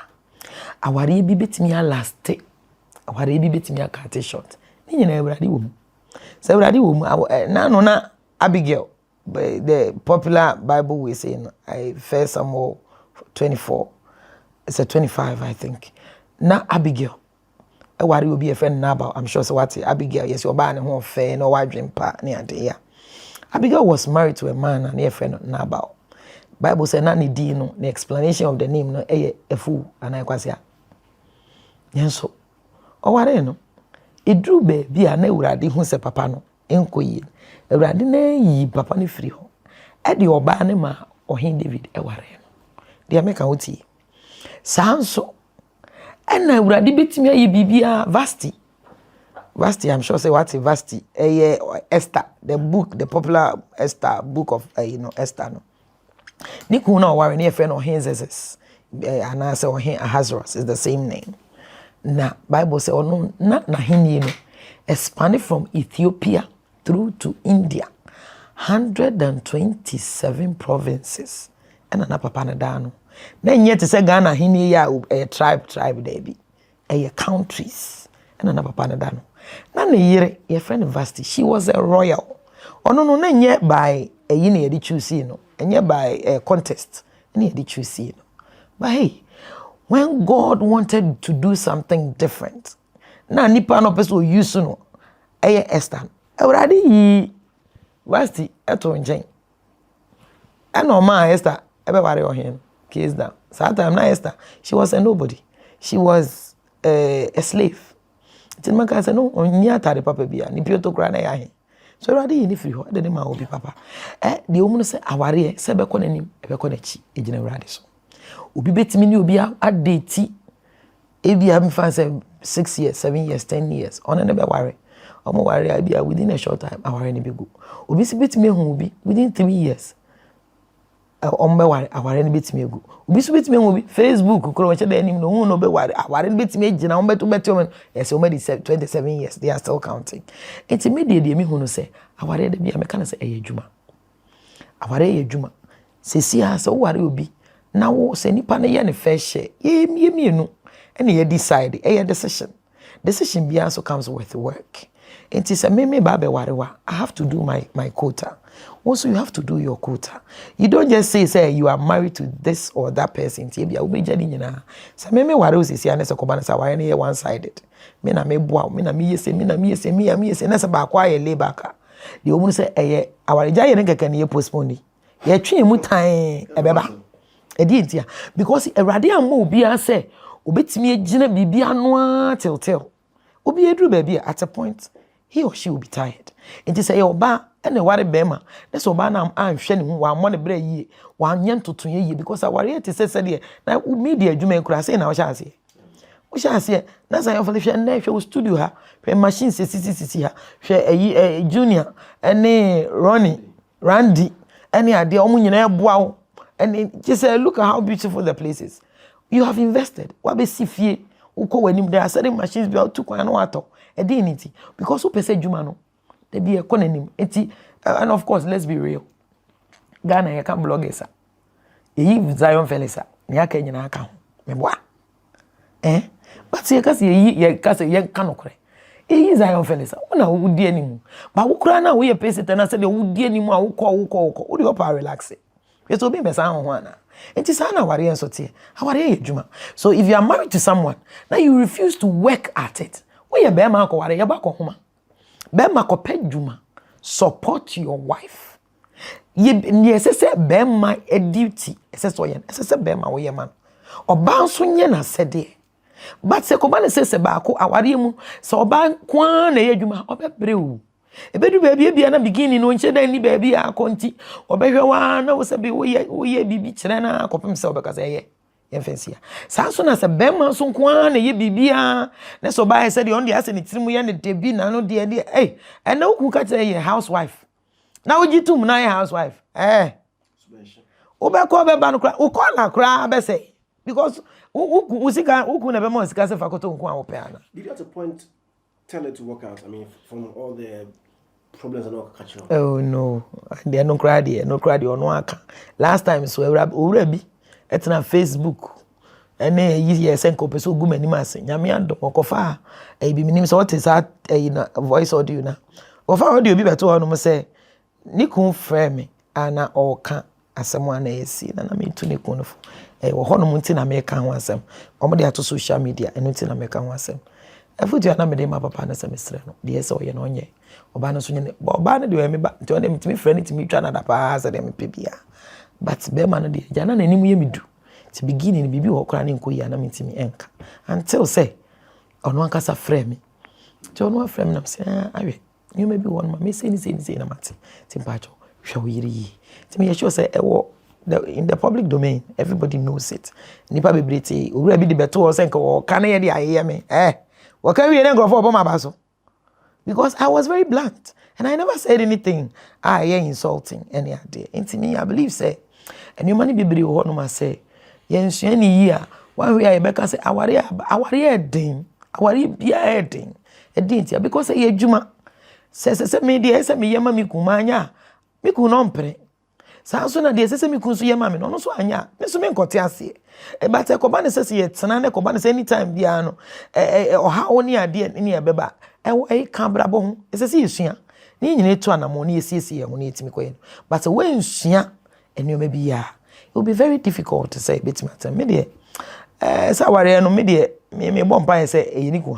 Aware bi betimi a last. Aware bi betimi a cut short. Ni nyina ewrade wo mu. Se ewrade wo mu na no na Abigail the popular Bible we say in 1 Samuel 24. It's a 25, I think. Na Abigail. Ewari will be a friend Nabal. I'm sure so what Abigail, yes, you're buying home fair, no white dream pa near the Abigail was married to a man and a friend Nabal. Bible said na ni di no, the explanation of the name no a fool and I was ya. Yes, so. O ware no. It drew baby and ewradi hu se papa no. Enko yi. Ewradi na yi papa ni free ho. E di oba ne ma ohin David eware no. Dia make an oti. Sanso and I would betimi aye bibia Vasti, I'm sure say what Vasti Esther, the book, the popular Esther book of Esther no Niku na ware near friend or his and I say or Ahasuerus is the same name. Na Bible say no not na hini no expanded from Ethiopia through to India 127 provinces and na papa na dano. Then yet to say Ghana hini ya a tribe there be a countries and another papa na dano. Na yere your friend Vasti, she was a royal. Oh no yet by a yini edi choose no and yet by a contest any edi choose no. But hey, when God wanted to do something different, na nipa no person use no Esther. Already Vasti eto njen. And no ma Esther everybody on him. Case down. So at time na Esther, she was a nobody. She was a slave. Tinmaka said no, onya tare papa bia, ni pioto kra na ya he. so already in free ho de ma obi papa de omu no say aware say be ko nanim e be ko na chi e gina urade so obi betimi ni obi adate ebi am fan say 6 years 7 years 10 years on ne be ware omo ware abi within a short time aware ne be go obi si betimi hu obi within 3 years ombe ware aware ne betimi egu obi so betimi hu obi Facebook kro we che da anim no hu no be ware aware ne betimi agina ombe to beti o yes o me 27 years they are still counting it's immediate de mi hu no say aware de bia me kana say eyadwuma aware eyadwuma se si ha say ware obi na wo se nipa ne ye ne fair share ye mienu and ye decide a decision bia so comes with work. It is a me babe warewa. I have to do my quota. Also, you have to do your quota. You don't just say you are married to this or that person. Tibia ube jadi nyina. Sa me ware osisi ane se kobana sa ware ne one sided. Me na me boa, me na me yese, me na me yese, me yese na se ba kwa ye labor ka. The omu say eye aware ja ye ne keke ne postpone. Ye twe mu tan ebeba. Edi ntia because erade ammo obi a say obetimi agina bibia no a till obi edru baby at a point he or she will be tired. It is say oba ene ware bema na so oba na anhwe ne ho wa mo ne bra yie wa anya ntoto ye because aware te say de na media adwuma nkura say na wo sha ase wo sha ase na say ofle hwe na hwe studio ha hwe machine sisi ha hwe junior ene Randy ene ade omo nyina eboa wo and just look at how beautiful the place is. You have invested. What be sifie? Uko wenim there are certain machines be out to kwan no ato. E dey niti because who pese djuma no. There be economy. Enti and of course let's be real. Ghana ya kan bloggers. Yi Zion Felisa. Ni aka nyina aka ho. Me boa. But ye kase ye kan okre. Yi Zion Felisa. Una wo di animu. Ba wo kura na wo ye pese tana se de wo di animu a wo kọ. Wo dey up relax. Yes, obi be san ho ana. It is an aware enso tie. Aware ejuma. So if you are married to someone, now you refuse to work at it. When you be ma ko ware, you ba ko homa. Be ma ko pedjuma. Support your wife. Ye say be ma a duty. Say so yen. Say be ma wo ye man. Oba nso nye na sede. But se ko ba ne se ba ko aware mu. So oba kwa na ye ejuma, oba brewu. Ebedu baby bia na beginning no nche dan ni baby akonti obehwe wa na wo se be wo ye bibi kire na akopem se obeka se ye yemfensia sa so na se bema so kwa na ye bibia na so ba se de on de ase ni tirimu ye ne debi na no de and na ku ka kire ye housewife na wo gitum na ye housewife obeko obeba no kra ukola kra be say because usika uku na be mo sika se fakoto nko a wo pe ana. Did you at a point tell her to work out? I mean, from all the problems and all catch up. Oh no, they are no crowdy or no aka. Last time so urabi etna Facebook. Ene yi send ko peso gu mani mase. Nyame ando kofa e bi minim so what is that voice audio na. Ofa audio bi beto ho no mo say ni kun frɛ me ana oka asɛm ana yesi na me tu ne kun no fo. Wo ho no mo nti na me ka ho asɛm. Omo de ato social media eno nti na me ka ho asɛm. Efutu ana me de ma papa na semestre no. De ese oye no onye. Oba no so nye oba no de me ba nti on dem timi frɛ ne timi twa na da pa se de me pebia. But be ma no de jana na nim ye medu. Ti beginning bibi wo kra ne nkoyi ana me timi enka. Until say ono ankasa frɛ me. Ti ono frɛ me na se awe. You maybe one ma me say ni na mate. Ti mpacho hwe wo yiri yi. Ti me ye sure say ewo in the public domain everybody knows it. Nipa bebrete owura bi de beto wo se nka wo ka na ye de aye me. What can we then go for my basso? Because I was very blunt and I never said anything insulting any idea. Into me, I believe say, and you money be able to no say, yes, any year, one way I better say, our ding, a ding, because a juma says, media, say me, yammy kumanya, me kunompre. Sansona de sese mi kunsu ye mame no so anya me so me nkote ase e but e koba ne sese ye tena ne koba ne se anytime bia no oha oni ade ne ye beba e ka brabo ho sese yesua ne nyina etu anamo ne yesiesie ye ho ne etimi koye but when sua enoma bia it will be very difficult to say bit matter me de sa ware no me de me bom pa se e ni ku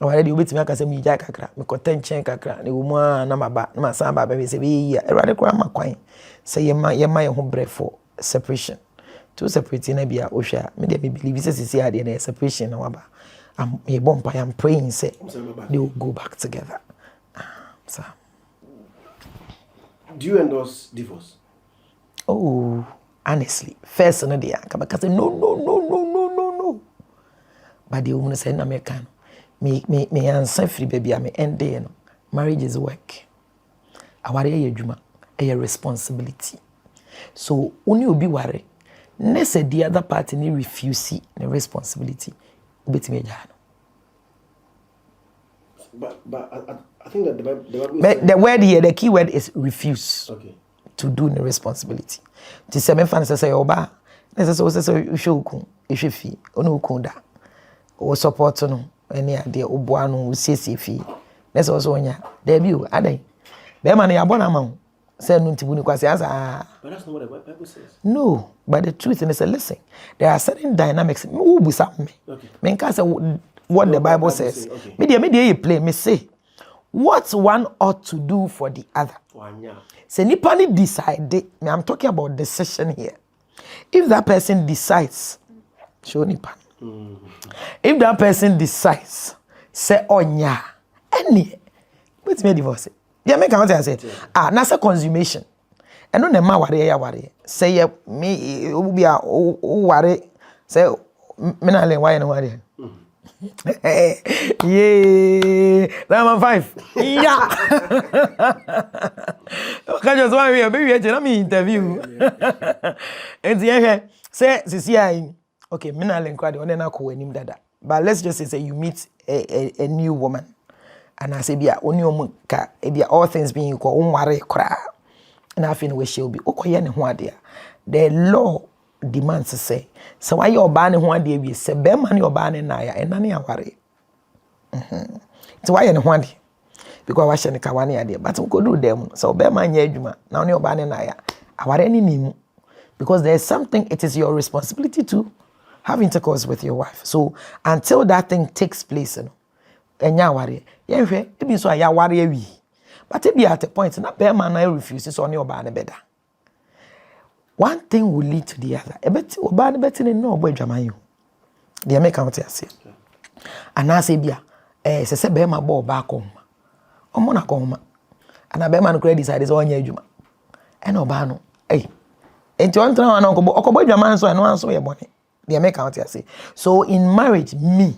aware de obetimi aka se mi ja kakra me kotenchen kakra ne wo mu na maba na masan ba be se be ya erade kura makwan say yema ye ho brefo separation to separate na bia ohwa me de me believe say sisi ade na separation na waba am me bompa am praying say they will go back together so do you endorse divorce? Oh, honestly, first no dey I say no. But the woman say na me can. Me answer free baby me end day no. Marriage is work. Aware ye adwuma, a responsibility. So only obi ware. Ne say the other party ni refuse the responsibility. Obetime ja no. But I think that the Bible But the word here, the key word is refuse. Okay. To do the responsibility. To say me fan say oba, na say you show ku, you show fi, onu ku da. O support no, any ade oboa no siesie fi. Na say also onya. There be o, adan. Be man ya bona ma. Say no ntibu ni kwase asa. But that's not what the Bible says. No, but the truth is listen. There are certain dynamics. Me who busa me. Okay. Me can say what the Bible says. Okay. Me you play me say what one ought to do for the other. Say nipa ni decide. I'm talking about decision here. If that person decides, show nipa. If that person decides, say onya, any, wait me divorce. Yeah, make out and say, nasa consummation. And no nema ware. Say me be a ware. Say me na le why no ware. Yeah, number 5. Yeah. Okay, just one way, baby. Let me interview. And the say, "Sisi, okay, me na lenkwa de one na ko anim dada." But let's just say you meet a new woman, and I say, "Bia, oni omu ka, bia all things being equal, unware kra." Na afin we shall be. Okoye ne ho ade a. The law demands say, so why your ban ne ho ade wi se be man your ban na ya enane aware. So why ne ho ade? Because wa hye ne ka wane ade, but we could do them. So be man nya adwuma, na one your ban na ya. Aware ni nimu. Because there is something, it is your responsibility to have intercourse with your wife. So until that thing takes place, you know, enya aware. Ye hwe, e bi so ya aware wi. But it be at a point, na be man na refuses on your ban better. One thing will lead to the other. A bit about betting no boy jamayu. The make out say. And I say bia, se be ma ball back home. Omona koma. And a be man credit side is on yejuma. And obano. And to enter an uncle boy jaman so and one so your money. The make out say. So in marriage, me,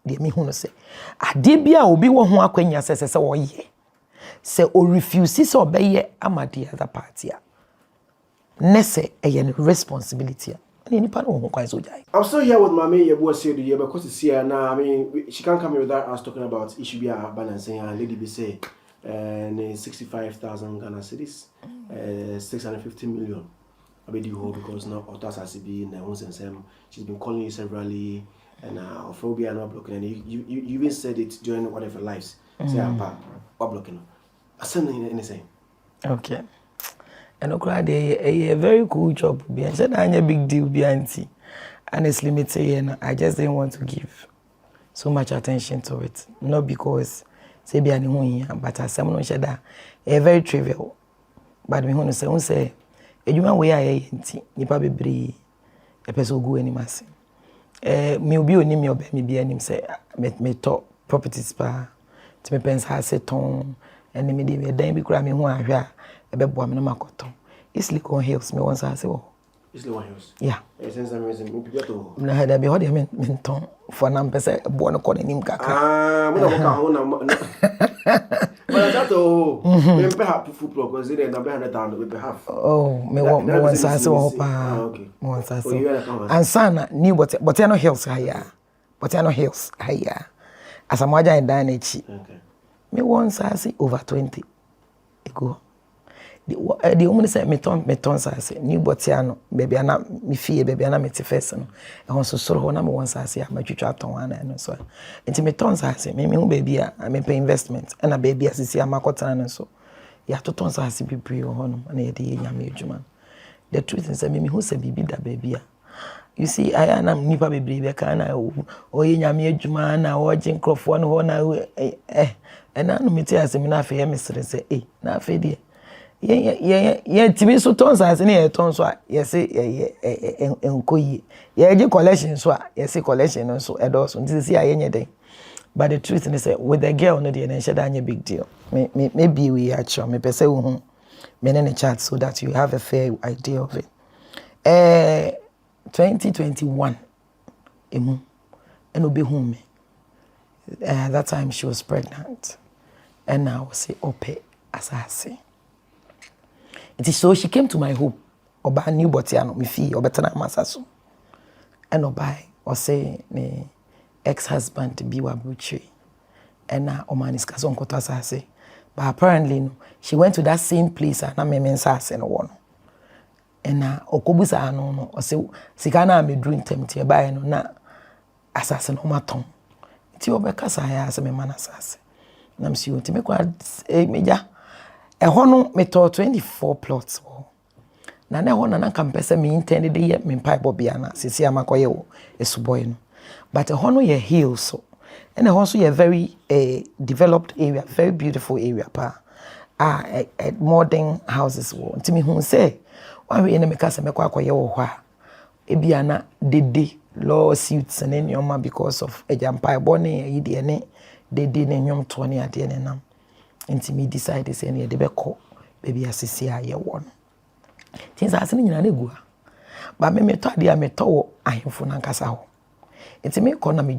the me who say, a debia will be one who akwenya says so ye. Say or refuses or obey ama the other party. Nesse a responsibility. I'm still here with Maame YeboaH because it's here now. I mean, she can't come here without us talking about it should be a balance and lady be say 65,000 Ghana cedis, 650 million. I bet you hope because now Otas has been she's been calling you severally and phobia not blocking and you even said it during one of her lives. Say what blocking. I said anything. Okay. And a very cool job. I said I'm a big deal behind. Honestly, me say, I just didn't want to give so much attention to it. Not because say be any but as someone said that a very trivial. But me who say, a human way I nipa bebre a person go any mass. Me obi oni me obe me be any say me talk properties pa to me pens has a ton and me dey dan bi kura me ho ahwa ebebo me no makoto Eastleigh Hills me once say oh Eastleigh Hills yeah since I'm reason me people to na had be hodi me ton for na pese ebo no ko nim kaka me no ka ho na but that oh me be have food block because they na be 100,000 we be have oh me once say oh pa okay me once say and sana new but no hills higher but no hills higher as amaja in dan echi okay me once say over 20 ago the woman say me ton say new botiano baby ana me fie baby ana me te first no e won so soro ho na me once say ma twitwa ton ana no so enti me ton say me hu baby a me pay investment ana baby asisi amakotana no so ya to ton say bibiri ho no na ye de nyame adwuma the truth is me hu say bibi da baby a you see I am nipa bibiri be kan na o ye nyame adwuma na o je nkrofo no ho na ena no me ti asemi na afa ye mesere say na afa de ye timi so ton sa se ne ton so ye se enkoyi ye je collection so ye se collection no so edo so nti se aye nyeden but the truth is say with the girl no dey na she da anya big deal me be we actually me pese wo hu in chat so that you have a fair idea of it. 2021, emu, and obi home. That time she was pregnant, and I was say ope asase. It is so she came to my home. Oba new botiano mi fi obetana masaso. And oba or say ne ex-husband biwa buchi. And na omanis kason kota asase. But apparently no, she went to that same place and na me mensase no one. And na okobusa no or say sikana me dream temte ba no na asase no maton. Ti obekasa ya ase me manasase. Na msi unti me kwa meja. Hono me to 24 plots. Na ne ho na nka mpese me intended ye me pipe bia na sisi amakoye wo esuboy no, but hono ye hill so and also ye very developed area, very beautiful area pa modern houses wo ntimi hu say wan we na me kasa me kwa akoye wo ho a ebia na dede lawsuits and nyoma because of ejampai bone yide ne dede ne nyom to ne ade ne nam ntimi decide say ne de be ko baby asisi aye wo no things are saying na negua but me to ade a me to wo ahemfo na nkasa ho ntimi ko na me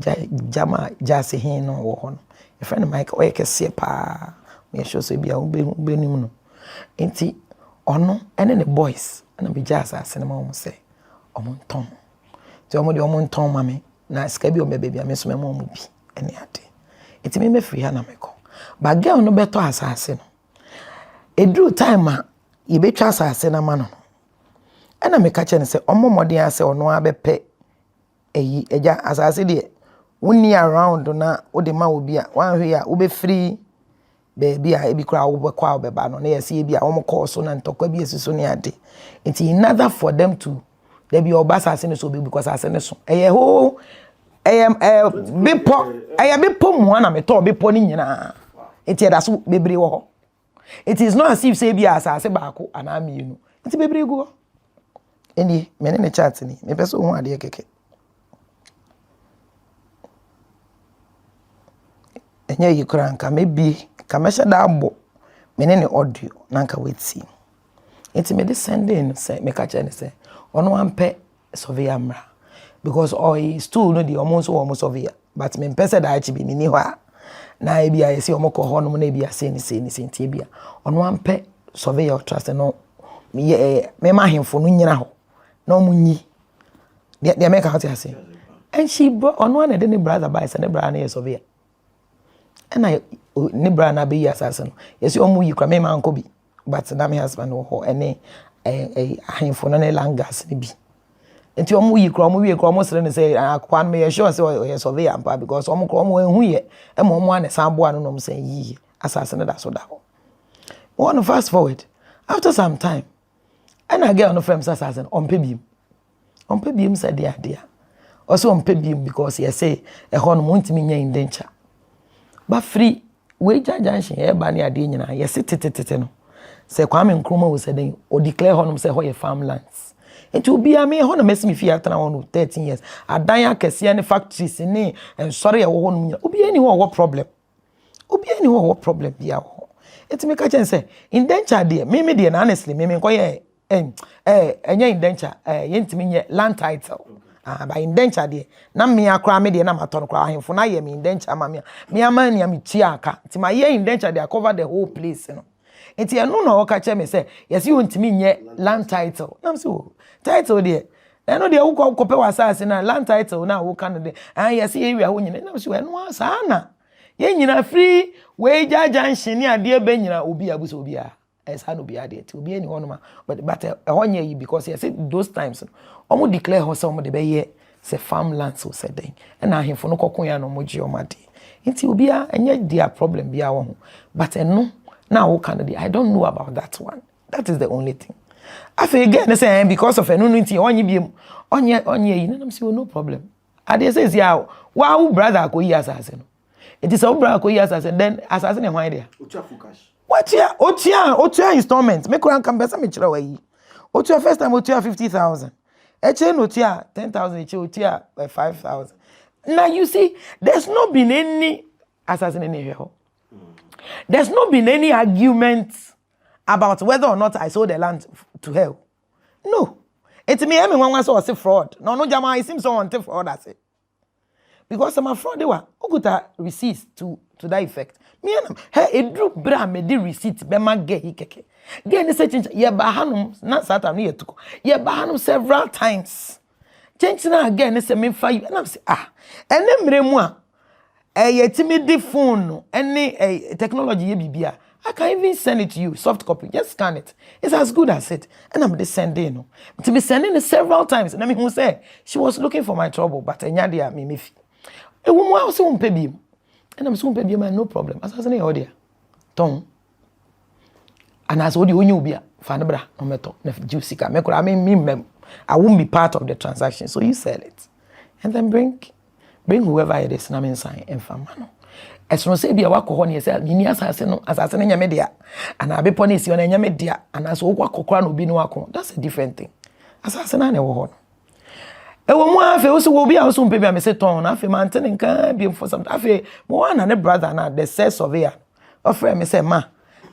jama jase hin no wo ho no e friend Mike o yekese pa me show so bia ube nim no nti ono ene ne boys na me jase asene ma wo say omonton ti omo de omonton ma me na ska bi o me baby me so me mo bi ene ade ntimi me free ha na me ko but girl no beto asase no edru time a yebetwa asase na ma no ena me ka chene se omomode ase ono abepe eyi eja asase de woni around na ode ma obi a wan hwe a obe free baby a ebi kra wo bekwa obeba no na yesi ebi a omko so na ntokwa bi esiso ne ade it in order for them to there be obasase ne so be because asase ne so eye ho bepo mu na me to bepo ni nyina enti da so bebre wo ho. It is not as if say be asase baako ana mienu enti bebre go eni me ne chat ni me pese ho ade keke enya yi kranka mebi kamesha da abo me ne audio nanka weti enti me de send in say me ka che ne say ono ampe surveyor mra because oi stool no di almost surveyor but me pese da achi bi ni ho a na ebia yesi omoko ho no na ebia se ni nti ebia ono ampe surveyor trust no me ma hemfo no nyina ho na omunyi de make out say and she ono na de ne brother by say ne brother na surveyor and I ne brother na be yasase no yesi omuyi kra me ma nko bi but na me husband ho ene hemfo no ne langas ne bi enti omo yi kro omo wie kro omo sere ne say akwan me sure say o surveyor ampa because omo kro omo ehu ye e mo omo ane san boa no no say yi asase ne da so da ho. One fast forward after some time and I get on the frame assassin on pebim said dia also on pebim because he say e ho no montimi nya indenture ba free we jajanhye e ba ne ade nyina ye setete no say Kwame Nkrumah wo say den o declare ho no say ho ye farmlands. It will be a me ho na mesimi fi atana ho 13 years adan akese ne factories ne ensori e wo ho no obi ani ho problem bia ho eti me ka chen say indenture de me de na honestly me nko ye enya indenture ye ntimi nye land title by indenture de na me akra me de na maton kra ahemfo na ye me indenture ma me amani am ti aka ti ma ye indenture de cover the whole place no eti enu na o ka che me say yes you ntimi nye land title na so title de eno de wo ko pe wasase na land title na wo kan de yes ye wi a wo nyina na so enu asa na ye nyina free we jajanhye ne ade be nyina obi abuso obi a esa no bi ade ti obi ani hono ma but honye yi because you see those times omo declare ho say omo de be ye say farmland so said den na ahemfo no kokon ya no mo gi omade nti obi a enye dia problem bia wo ho but eno na wo kan de I don't know about that one. That is the only thing. After again say because of eno nti onye biem onye yi na say no problem ade say ya wa brother ko yi asase no it is a brother ko yi asase then asase ne hwan dia otua fukash otua installment me kura kan besa me kire wa yi otua first time otua 50,000 eche no otua 10,000 eche otua 5,000. Now you see there's not been any asase ne hwe ho. There's not been any argument about whether or not I sold the land to her. No. It's me, I want to say fraud. No, Jama, it seems so on fraud, I say. Because I'm a fraud, they were. Who got a receipts to that effect? Me and her, a drew bra me the receipt, be my gay keke. Get the searching, ye bahanum, not Satan here to go. Ye bahanum several times. Change now again, it's a me 5, and I'm say, and then memoir. A timid phone, any technology, bibia. I can even send it to you, soft copy. Just scan it. It's as good as it. And I'm just sending. To be sending it several times. And I mean, who say she was looking for my trouble, but I nyadi me mifi. A woman also won't pay him. And I'm soon pay him, no problem. As I say, oh dear, Tom. And as what you knew, be a fanabra, no matter, juicy. I mean, I won't be part of the transaction. So you sell it, and then bring whoever it is, and I'm inside and famano. As no say be a wako hon yourself, mini assassin in your media, and I be ponies on your media, and as wako crown will be no wako. That's a different thing. Assassin I never hon. A woman also will be also baby. I say, Ton, I feel mountain can be for some. I feel one and a brother now, the says surveyor. Or friend me say, Ma,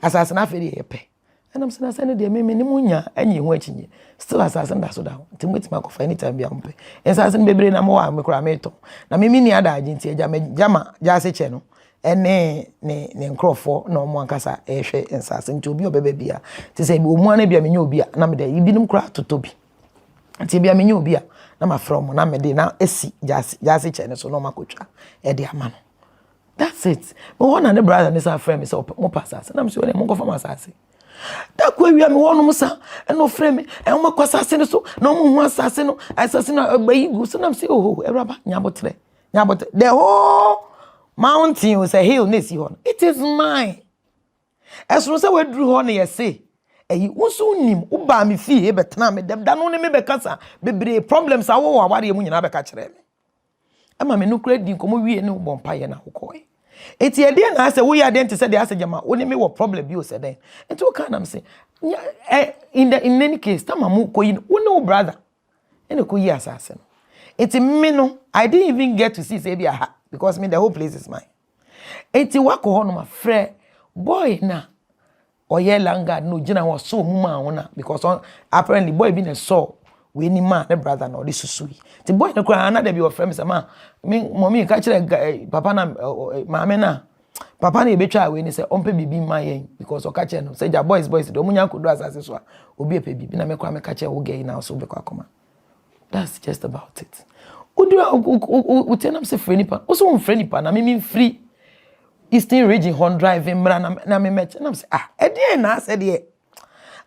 assassin I feel a pay. And I'm saying, I dear me, Nimunya, and you watching. Still assassin that's so down. To wait my coffee anytime be on pay. Assassin baby, no more, I'm a cramato. Now, me other agency, Jama, Jassy channel. And ne Crawford, no more cassa, and assassin to be a baby. To say, one be a menu beer, and I'm there, you didn't cry to Toby. To be a menu beer. Na from na me de na esi jasi chene so no makocha e de amano. That's it. But one and the brother and his friend is up mo pasas. Na me so mo go from asase. Da kwa wi am wonu musa e no friend me e mo kwasase ne so na mo hu asase no abayigu so na me say oh Eraba nyabotre. The whole mountain was a hill nesi hon. It is mine. As no say we drew hon ye say eyi wonso nim uba me fie e betena me da no ne me bekasa bebre problems awo aware mu nyina beka kire me ama me no credit nkomo wie ne ubompa ye na hokoi eti e de na ase wo ya de ntse de ase jama woni me wo problem bi o se den enti wo kan am say in any case tamamu koyi woni brother ene koyi asase no eti me no I didn't even get to see say bi aha because me the whole place is mine eti wako ho no ma frɛ boy na oye langa no jina was so muma ona because apparently boy been a saw we ni man the brother no this susui the boy no cry na dey be your friend say ma me mommy ka kire papa na maame na papa na ebetwa we ni say ompe bibi man yen because o ka kire no say ja boys do munya kodo asase so obi epe bibi na me kwa me ka kire wo gay na so be kwa koma. That's just about it. U tell say free nipa o so free nipa na me free Eastern region hon driving na me match and I'm say na said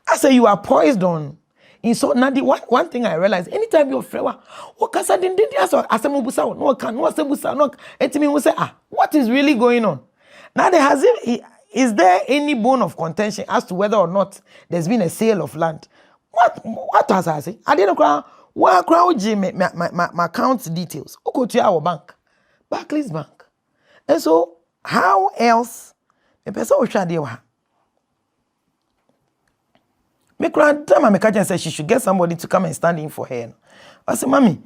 I say you are poised on in so now the one thing I realize anytime your friend o kasa din aso asemubusa no can no asebusa no etimi we say what is really going on now is there any bone of contention as to whether or not there's been a sale of land what has I say I didn't cry what crowd my account details o go to our bank Barclays Bank and so how else the person will try to me grandma me catch and say she should get somebody to come and stand in for her. I say, Mommy,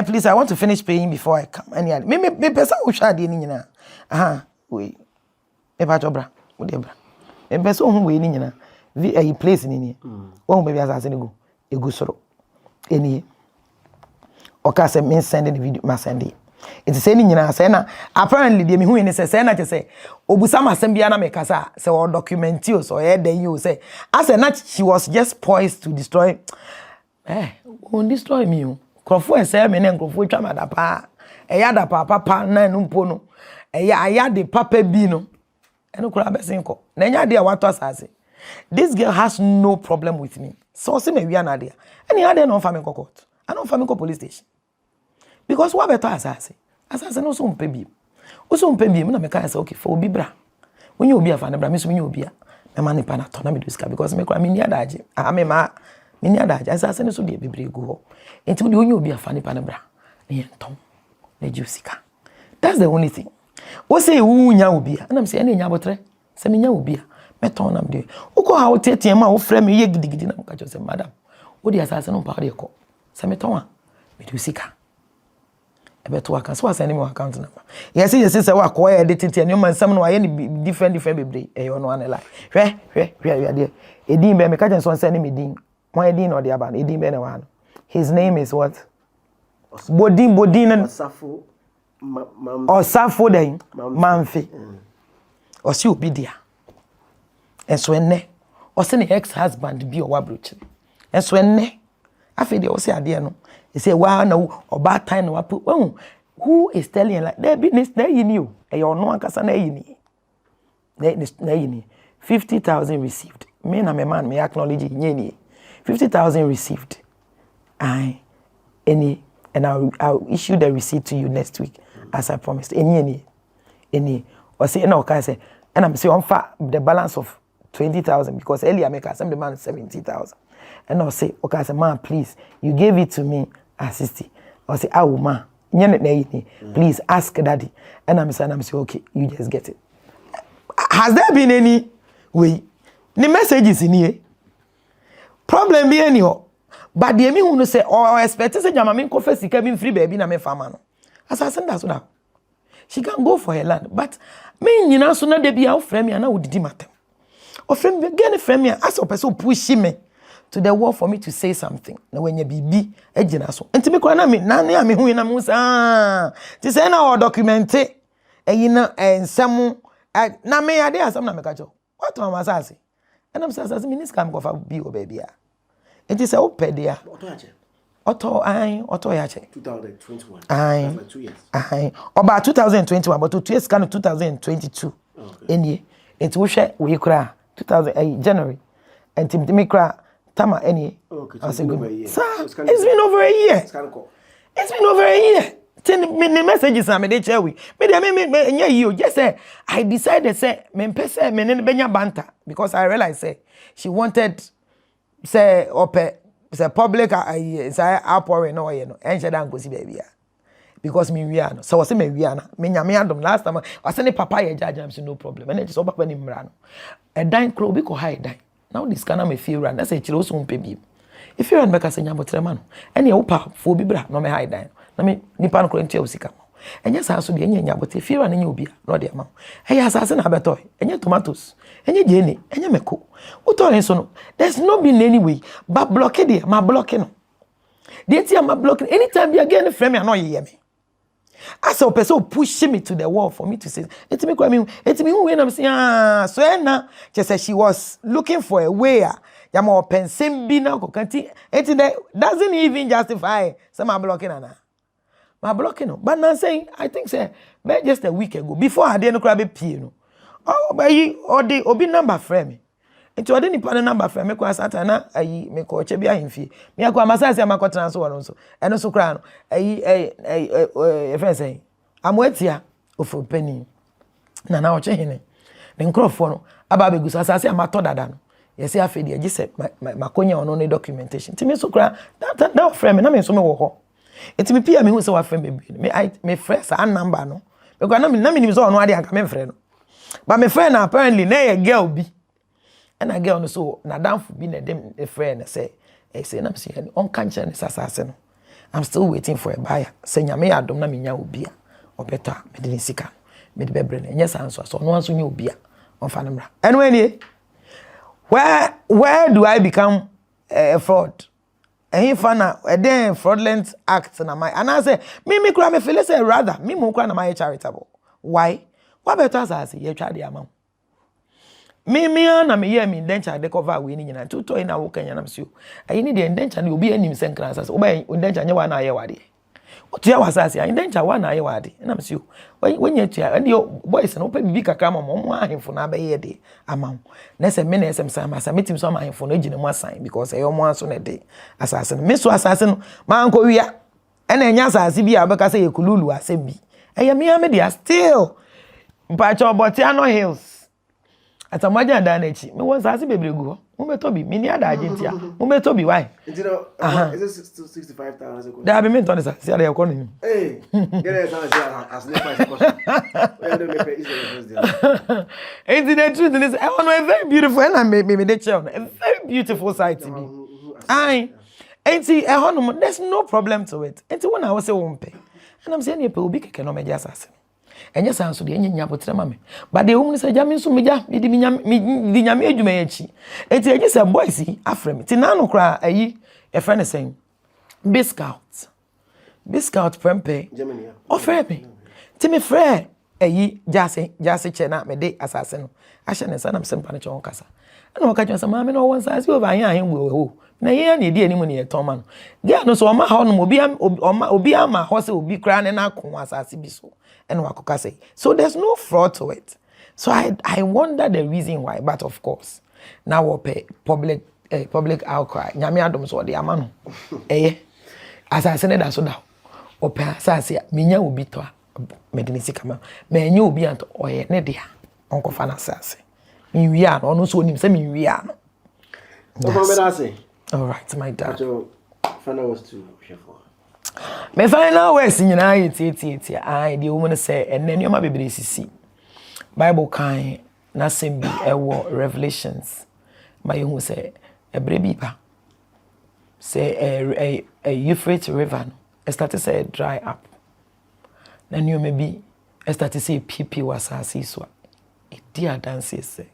please, I want to finish paying before I come. And me person will try to na. Wait. Me pa jobra. Wo de bra. Me person who we ni na. Vi place ni ni. Wo baby asase ni go. E go soro. Eni. Oka say me send the video, ma send it. It is saying nyina say na apparently the me hu ni say na say obusa masem bia na me kasa say or document you so e den you say as na she was just poised to destroy won't destroy me o krofo say me na krofo twa madapa ya da papa na no mpo no ya de papa bi no eno kura besin ko na nya de wato asase. This girl has no problem with me so say me wi na de any ade no fa me court I don't fa me police station. Because what better asase no so mpebi o so mpebi me na me kan say okay for obi bra when you obi afa na bra me so me obi a me ma nipa na to na me do ska because me kwa me ni adaje me ni adaje asase no so de bebre gu ho enti wo de onye obi afa nipa na bra me entom na jusika. That's the only thing. Wo say wo nya obi a na me say na nya botre say me nya obi a me ton na me de wo ko ha wo tietie ma wo frɛ me ye gidigidi na me ka say madam wo de asase no pa de ko say me ton a me do sika. ebeto aka so send me account number yes say wa ko edit it and man some no aye different bebre e yo no an lie hwe there edin be me ka jen so send me din won edin no de aba edin be na wa. His name is what? Bodin Osafo Osafo den Manfi. Osi obi dia. Enso enne. Osi ne ex-husband bi o wa brochi. Enso enne. Afi de osi ade no. He say wa na oba time na wa put. Who is telling like there business na yini o. E yo no ankasa na yini. Na yini. 50,000 received. Me na me man me acknowledge nyeni. 50,000 received. And I'll issue the receipt to you next week, as I promised. Any, or say no, can say, and I'm saying the balance of 20,000 because earlier I make some demand 70,000, and I'll say, okay, I say, man, please, you gave it to me as 60. I'll say, oh man, please ask daddy, and I'm saying, okay, you just get it. Has there been any way? The message is in here. Problem be anyhow. But the me who say or expect say jama me ko first sika be free baby na me farmer no. Assassin that so now. She can go for her land, but me nyina so na de bia wo frame ya na wo didi matem. O frame be get frame ya as o person push me to the wall for me to say something. Na when ya bibi agina so. Enti me ko na me na me hu na mu sa. Ti say na o document eyina ensem na me ade asam na me ka cho. What am I say? And I'm saying me nis kam go fa bi o baby ya. It is a opedia. Auto yache. 2021. That's like 2 years. About 2021, but 2 years kind of 2022. Any it will share we cry 2000 January. And Tim Dimikra Tama any. Okay, it's been over a year. Sir, it's been over a year. It's kind of cool. It's been over a year. The messages I made share with me you just say I decided say me pese me benya banter because I realized say she wanted say ope say public say outpouring no ye no enche dan gosi baby because me wia no so was me wia na me nyame adom last time was say papa ye judge am say no problem and it so papa ni mra no e dan kro bi ko high dan now this kana me feel ran say chiro so mpe bi if you ran make say nyabotrema no ene wo pa fo bi bra no me high dan na me nipa no kro ntia osika enye sa so bi enye nyabotre feel ran enye obi no de ama eya asase na beto enye tomatoes enye jeni enye meko uto so no there's no been any way but block it my blocking no the tia my blocking anytime you again frame me no ye me as a person push me to the wall for me to say it me who when I'm saying so na just she was looking for a way ya mo pensem bi na ko kanti it doesn't even justify some blocking ana my blocking no but now saying I think say just a week ago before I didn't grab a pie no oh by or the obi number frame into odi nipa no number frame me kwa satana ayi me ko che bia himfie me akwa masase amakọ transfer no so eno so kra no ayi friend say amwatia ofo pani na o che hene ne nkrofo no aba begusa asase amato dada no yesi afedi agi se makonya ono ne documentation ti me so kra that frame na me so me wo ho eti me pia me hu se wa frame be me friend sa number no because na me ni so ono ade anka me frame no but me friend apparently na ye girl bi and a girl no so na damfo bi na dem a friend say na me say on kanche ne sasase no I'm still waiting for a buyer say nyame adom na me nya obi a obeta me de sika me de bebre na nya sanso so no anso nya obi a on fa namra anyway where do I become a fraud and if na then fraudulent act na my and I say me kura me feel say rather me mo kura na my charitable why what better as ye twa de amount me na me hear me denture de cover we ni nyina tuto ina wo kanya na msio ayi ni de denture ni obi anim senkran asase oba denture nya wa na aye wade otua wasase ayi denture wa na aye wade na msio wanya tua and yo boys no pe bibi kakra mo ahemfo na abaye de amam na se me na esem sama sa metim so ahemfo no gine mo asan because e yo mo aso na de asase no me so asase no ma anko wia ena enya asase bi abeka se yekululu asem bi eye me dia still mpacho botiano hills atamaja da na echi me won sase bebregu ho mo beto bi me ni ada agentia mo beto bi why is it 65,000 da be me ton sase ada yakọ ni get it as never as possible we don't make it easy it's the truth is I want a very beautiful and me the child a very beautiful site to be auntie there's no problem to it. Enti when I was say won pe and I'm saying you pe obi keke no meja asase enye sanso de enye nyapotre ma me but the woman say jame so meja me di nyame adwuma yachi enti enye say boys afre me ti na no kra ayi e friend saying Biscout prempe offer me ti me frɛ ayi jase che na me de asase no ahye ne sa na msempa ne che won kasa na waka che sama me no won sa si over ahen we ho na ye na edi animu ne ye ton ma no dia no so o ma ha no obi ama ho se obi kra ne na akon asase bi so and wakoka say so there's no fraud to it. So I wonder the reason why, but of course now we public outcry nyame adom so de ama no asase ne da so da ope asase menya obi to medinisi kama menya obi anto oye ne dia onko fa na asase mi wia no no so onim se mi wia no so for me that say all right my dad so final was to share for me final words nyina yeti ai the woman say enenyo ma bebre sisi Bible kan na sembi ewo Revelations my who say ebre bi pa say a Euphrates river no started say dry up na new maybe started say pipi wasasi so e dia dance say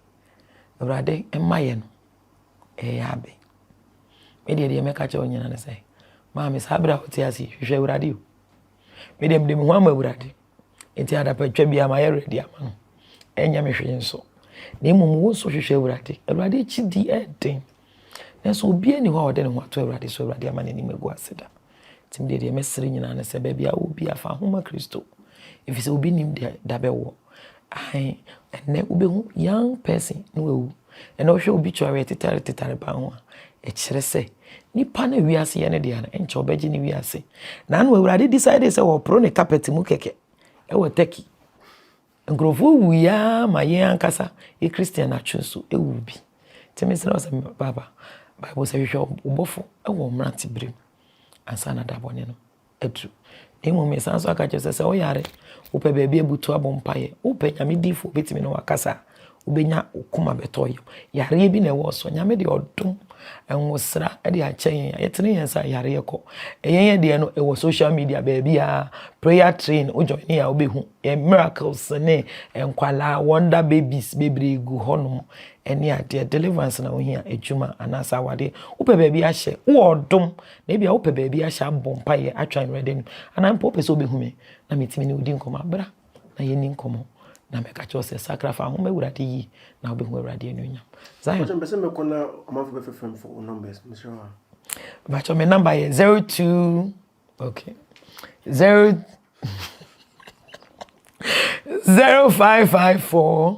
brade emaye no yabe me de meka che onyina ne say Mami sabra hoti asi hwehwe urade o me dem ho ama urade enti adapa twa bia ma ye ready ama no enya me hwe nso na emum wo so hwehwe urade chi di eden na so obi ani ho ode ne ho ato urade so urade ama ne ni magu aseda tim de mesere nyina ne se ba bia obi afa homa Kristo if se obi nim de da bewo ai ene obehu young person no ewu ene o hwe obi tware titare ba ho e kire se nipa na wiase ye ne de ana enche obeji ni wiase na no awurade decide say wo pro ne carpet mu keke e wo taki ngrofo wuya ma ye ankasa e Christian atwuso e wubi temi se no say baba Bible say hwe obofo e wo mrante brem ansa na da bone no edu emu me sanso aka che say o yare wo pe ba bia butu abompaye wo pe nyame difo betimi no wakasa ubenya ukuma betoyo yare bi na wo so nyame de odum enwosra e de achen yetene yensa yare yeko eyen de no e wo social media baby a prayer train o join ya obehu e miracles ne enkwala wonder babies bebre gu honom ene ade deliverance na ohia adwuma anasa wade upe baby a hye wo odum na bia upe baby a hye abompa ye atwan ready anan po pese obehu me na metimi ne odi nkoma bra na ye ni nkomo na meka chose sacrifice ho mewurade yi na obehu urade enunya Zion so pese me kona amafo be frem for numbers Mr. But my number is 02 okay 0 0554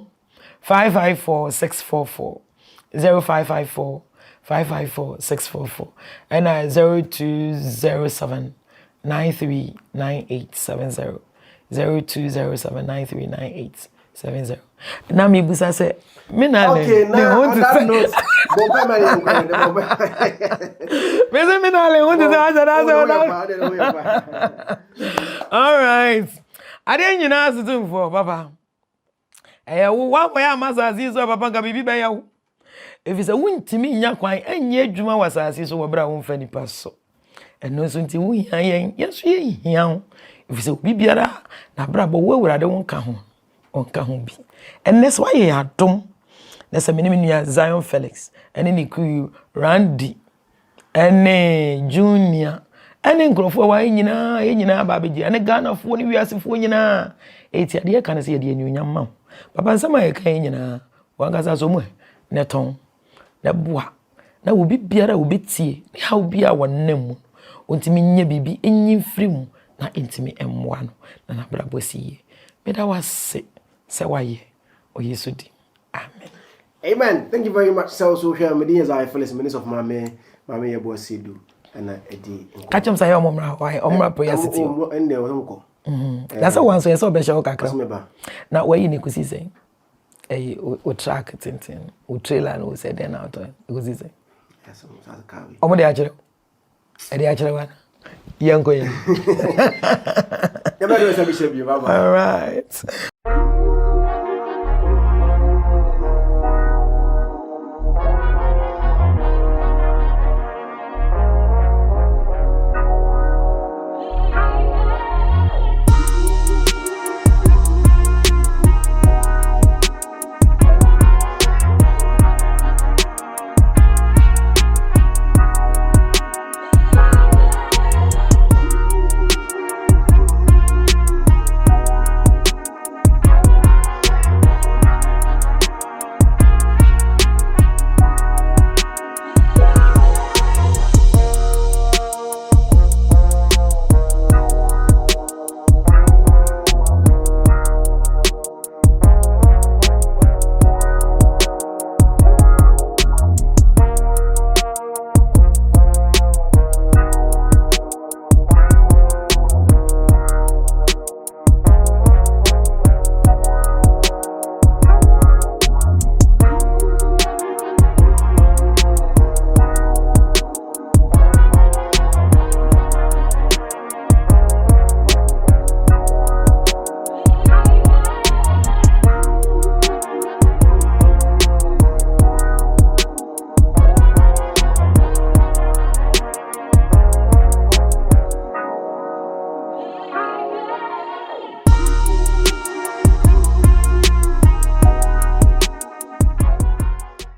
554 644 0554 554 644 and 0207 939870 0207939870 na mi busa say me na le okay now on that note bomba mani me say me na le want to say all right I dey nyina asutun for papa wo wa boy amasazi so papa ga bibi be yawo if say wuntimi nya kwan enye adwuma wasasi so wo bra wo mfa nipa so eno so nti wo hia yen yeso ye hia if say bibiara na bra bo wo awurade wonka ho bi ennes wa ye adom na se menemi nua Zion Felix ene ni ku Randy ene Junior ene nkrofo wa nyina ba beji ene Ghana fo ni wiasefo nyina eti ade ka na se ye de anyunyam ma papa nsama ye kan nyina wangasa so mu ne ton na boa na wo bibiara wo betie ne ha wo bia wonnam mu ontimi nya bibi enyi mfrim na intimi emmoa no na bra bosi me da wase se waye o Yesu di amen. Amen. Thank you very much. So here me is I Felix minister of Maame YeboaH Sedu and edi. Catch him say omra prayer city. And there was that's one so so be show kakra. Na why ni kusi say o track tintin o trailer no say then out kusi say. Yes, so carry. Omo de agere. E de agere wan. Yanko yen. All right.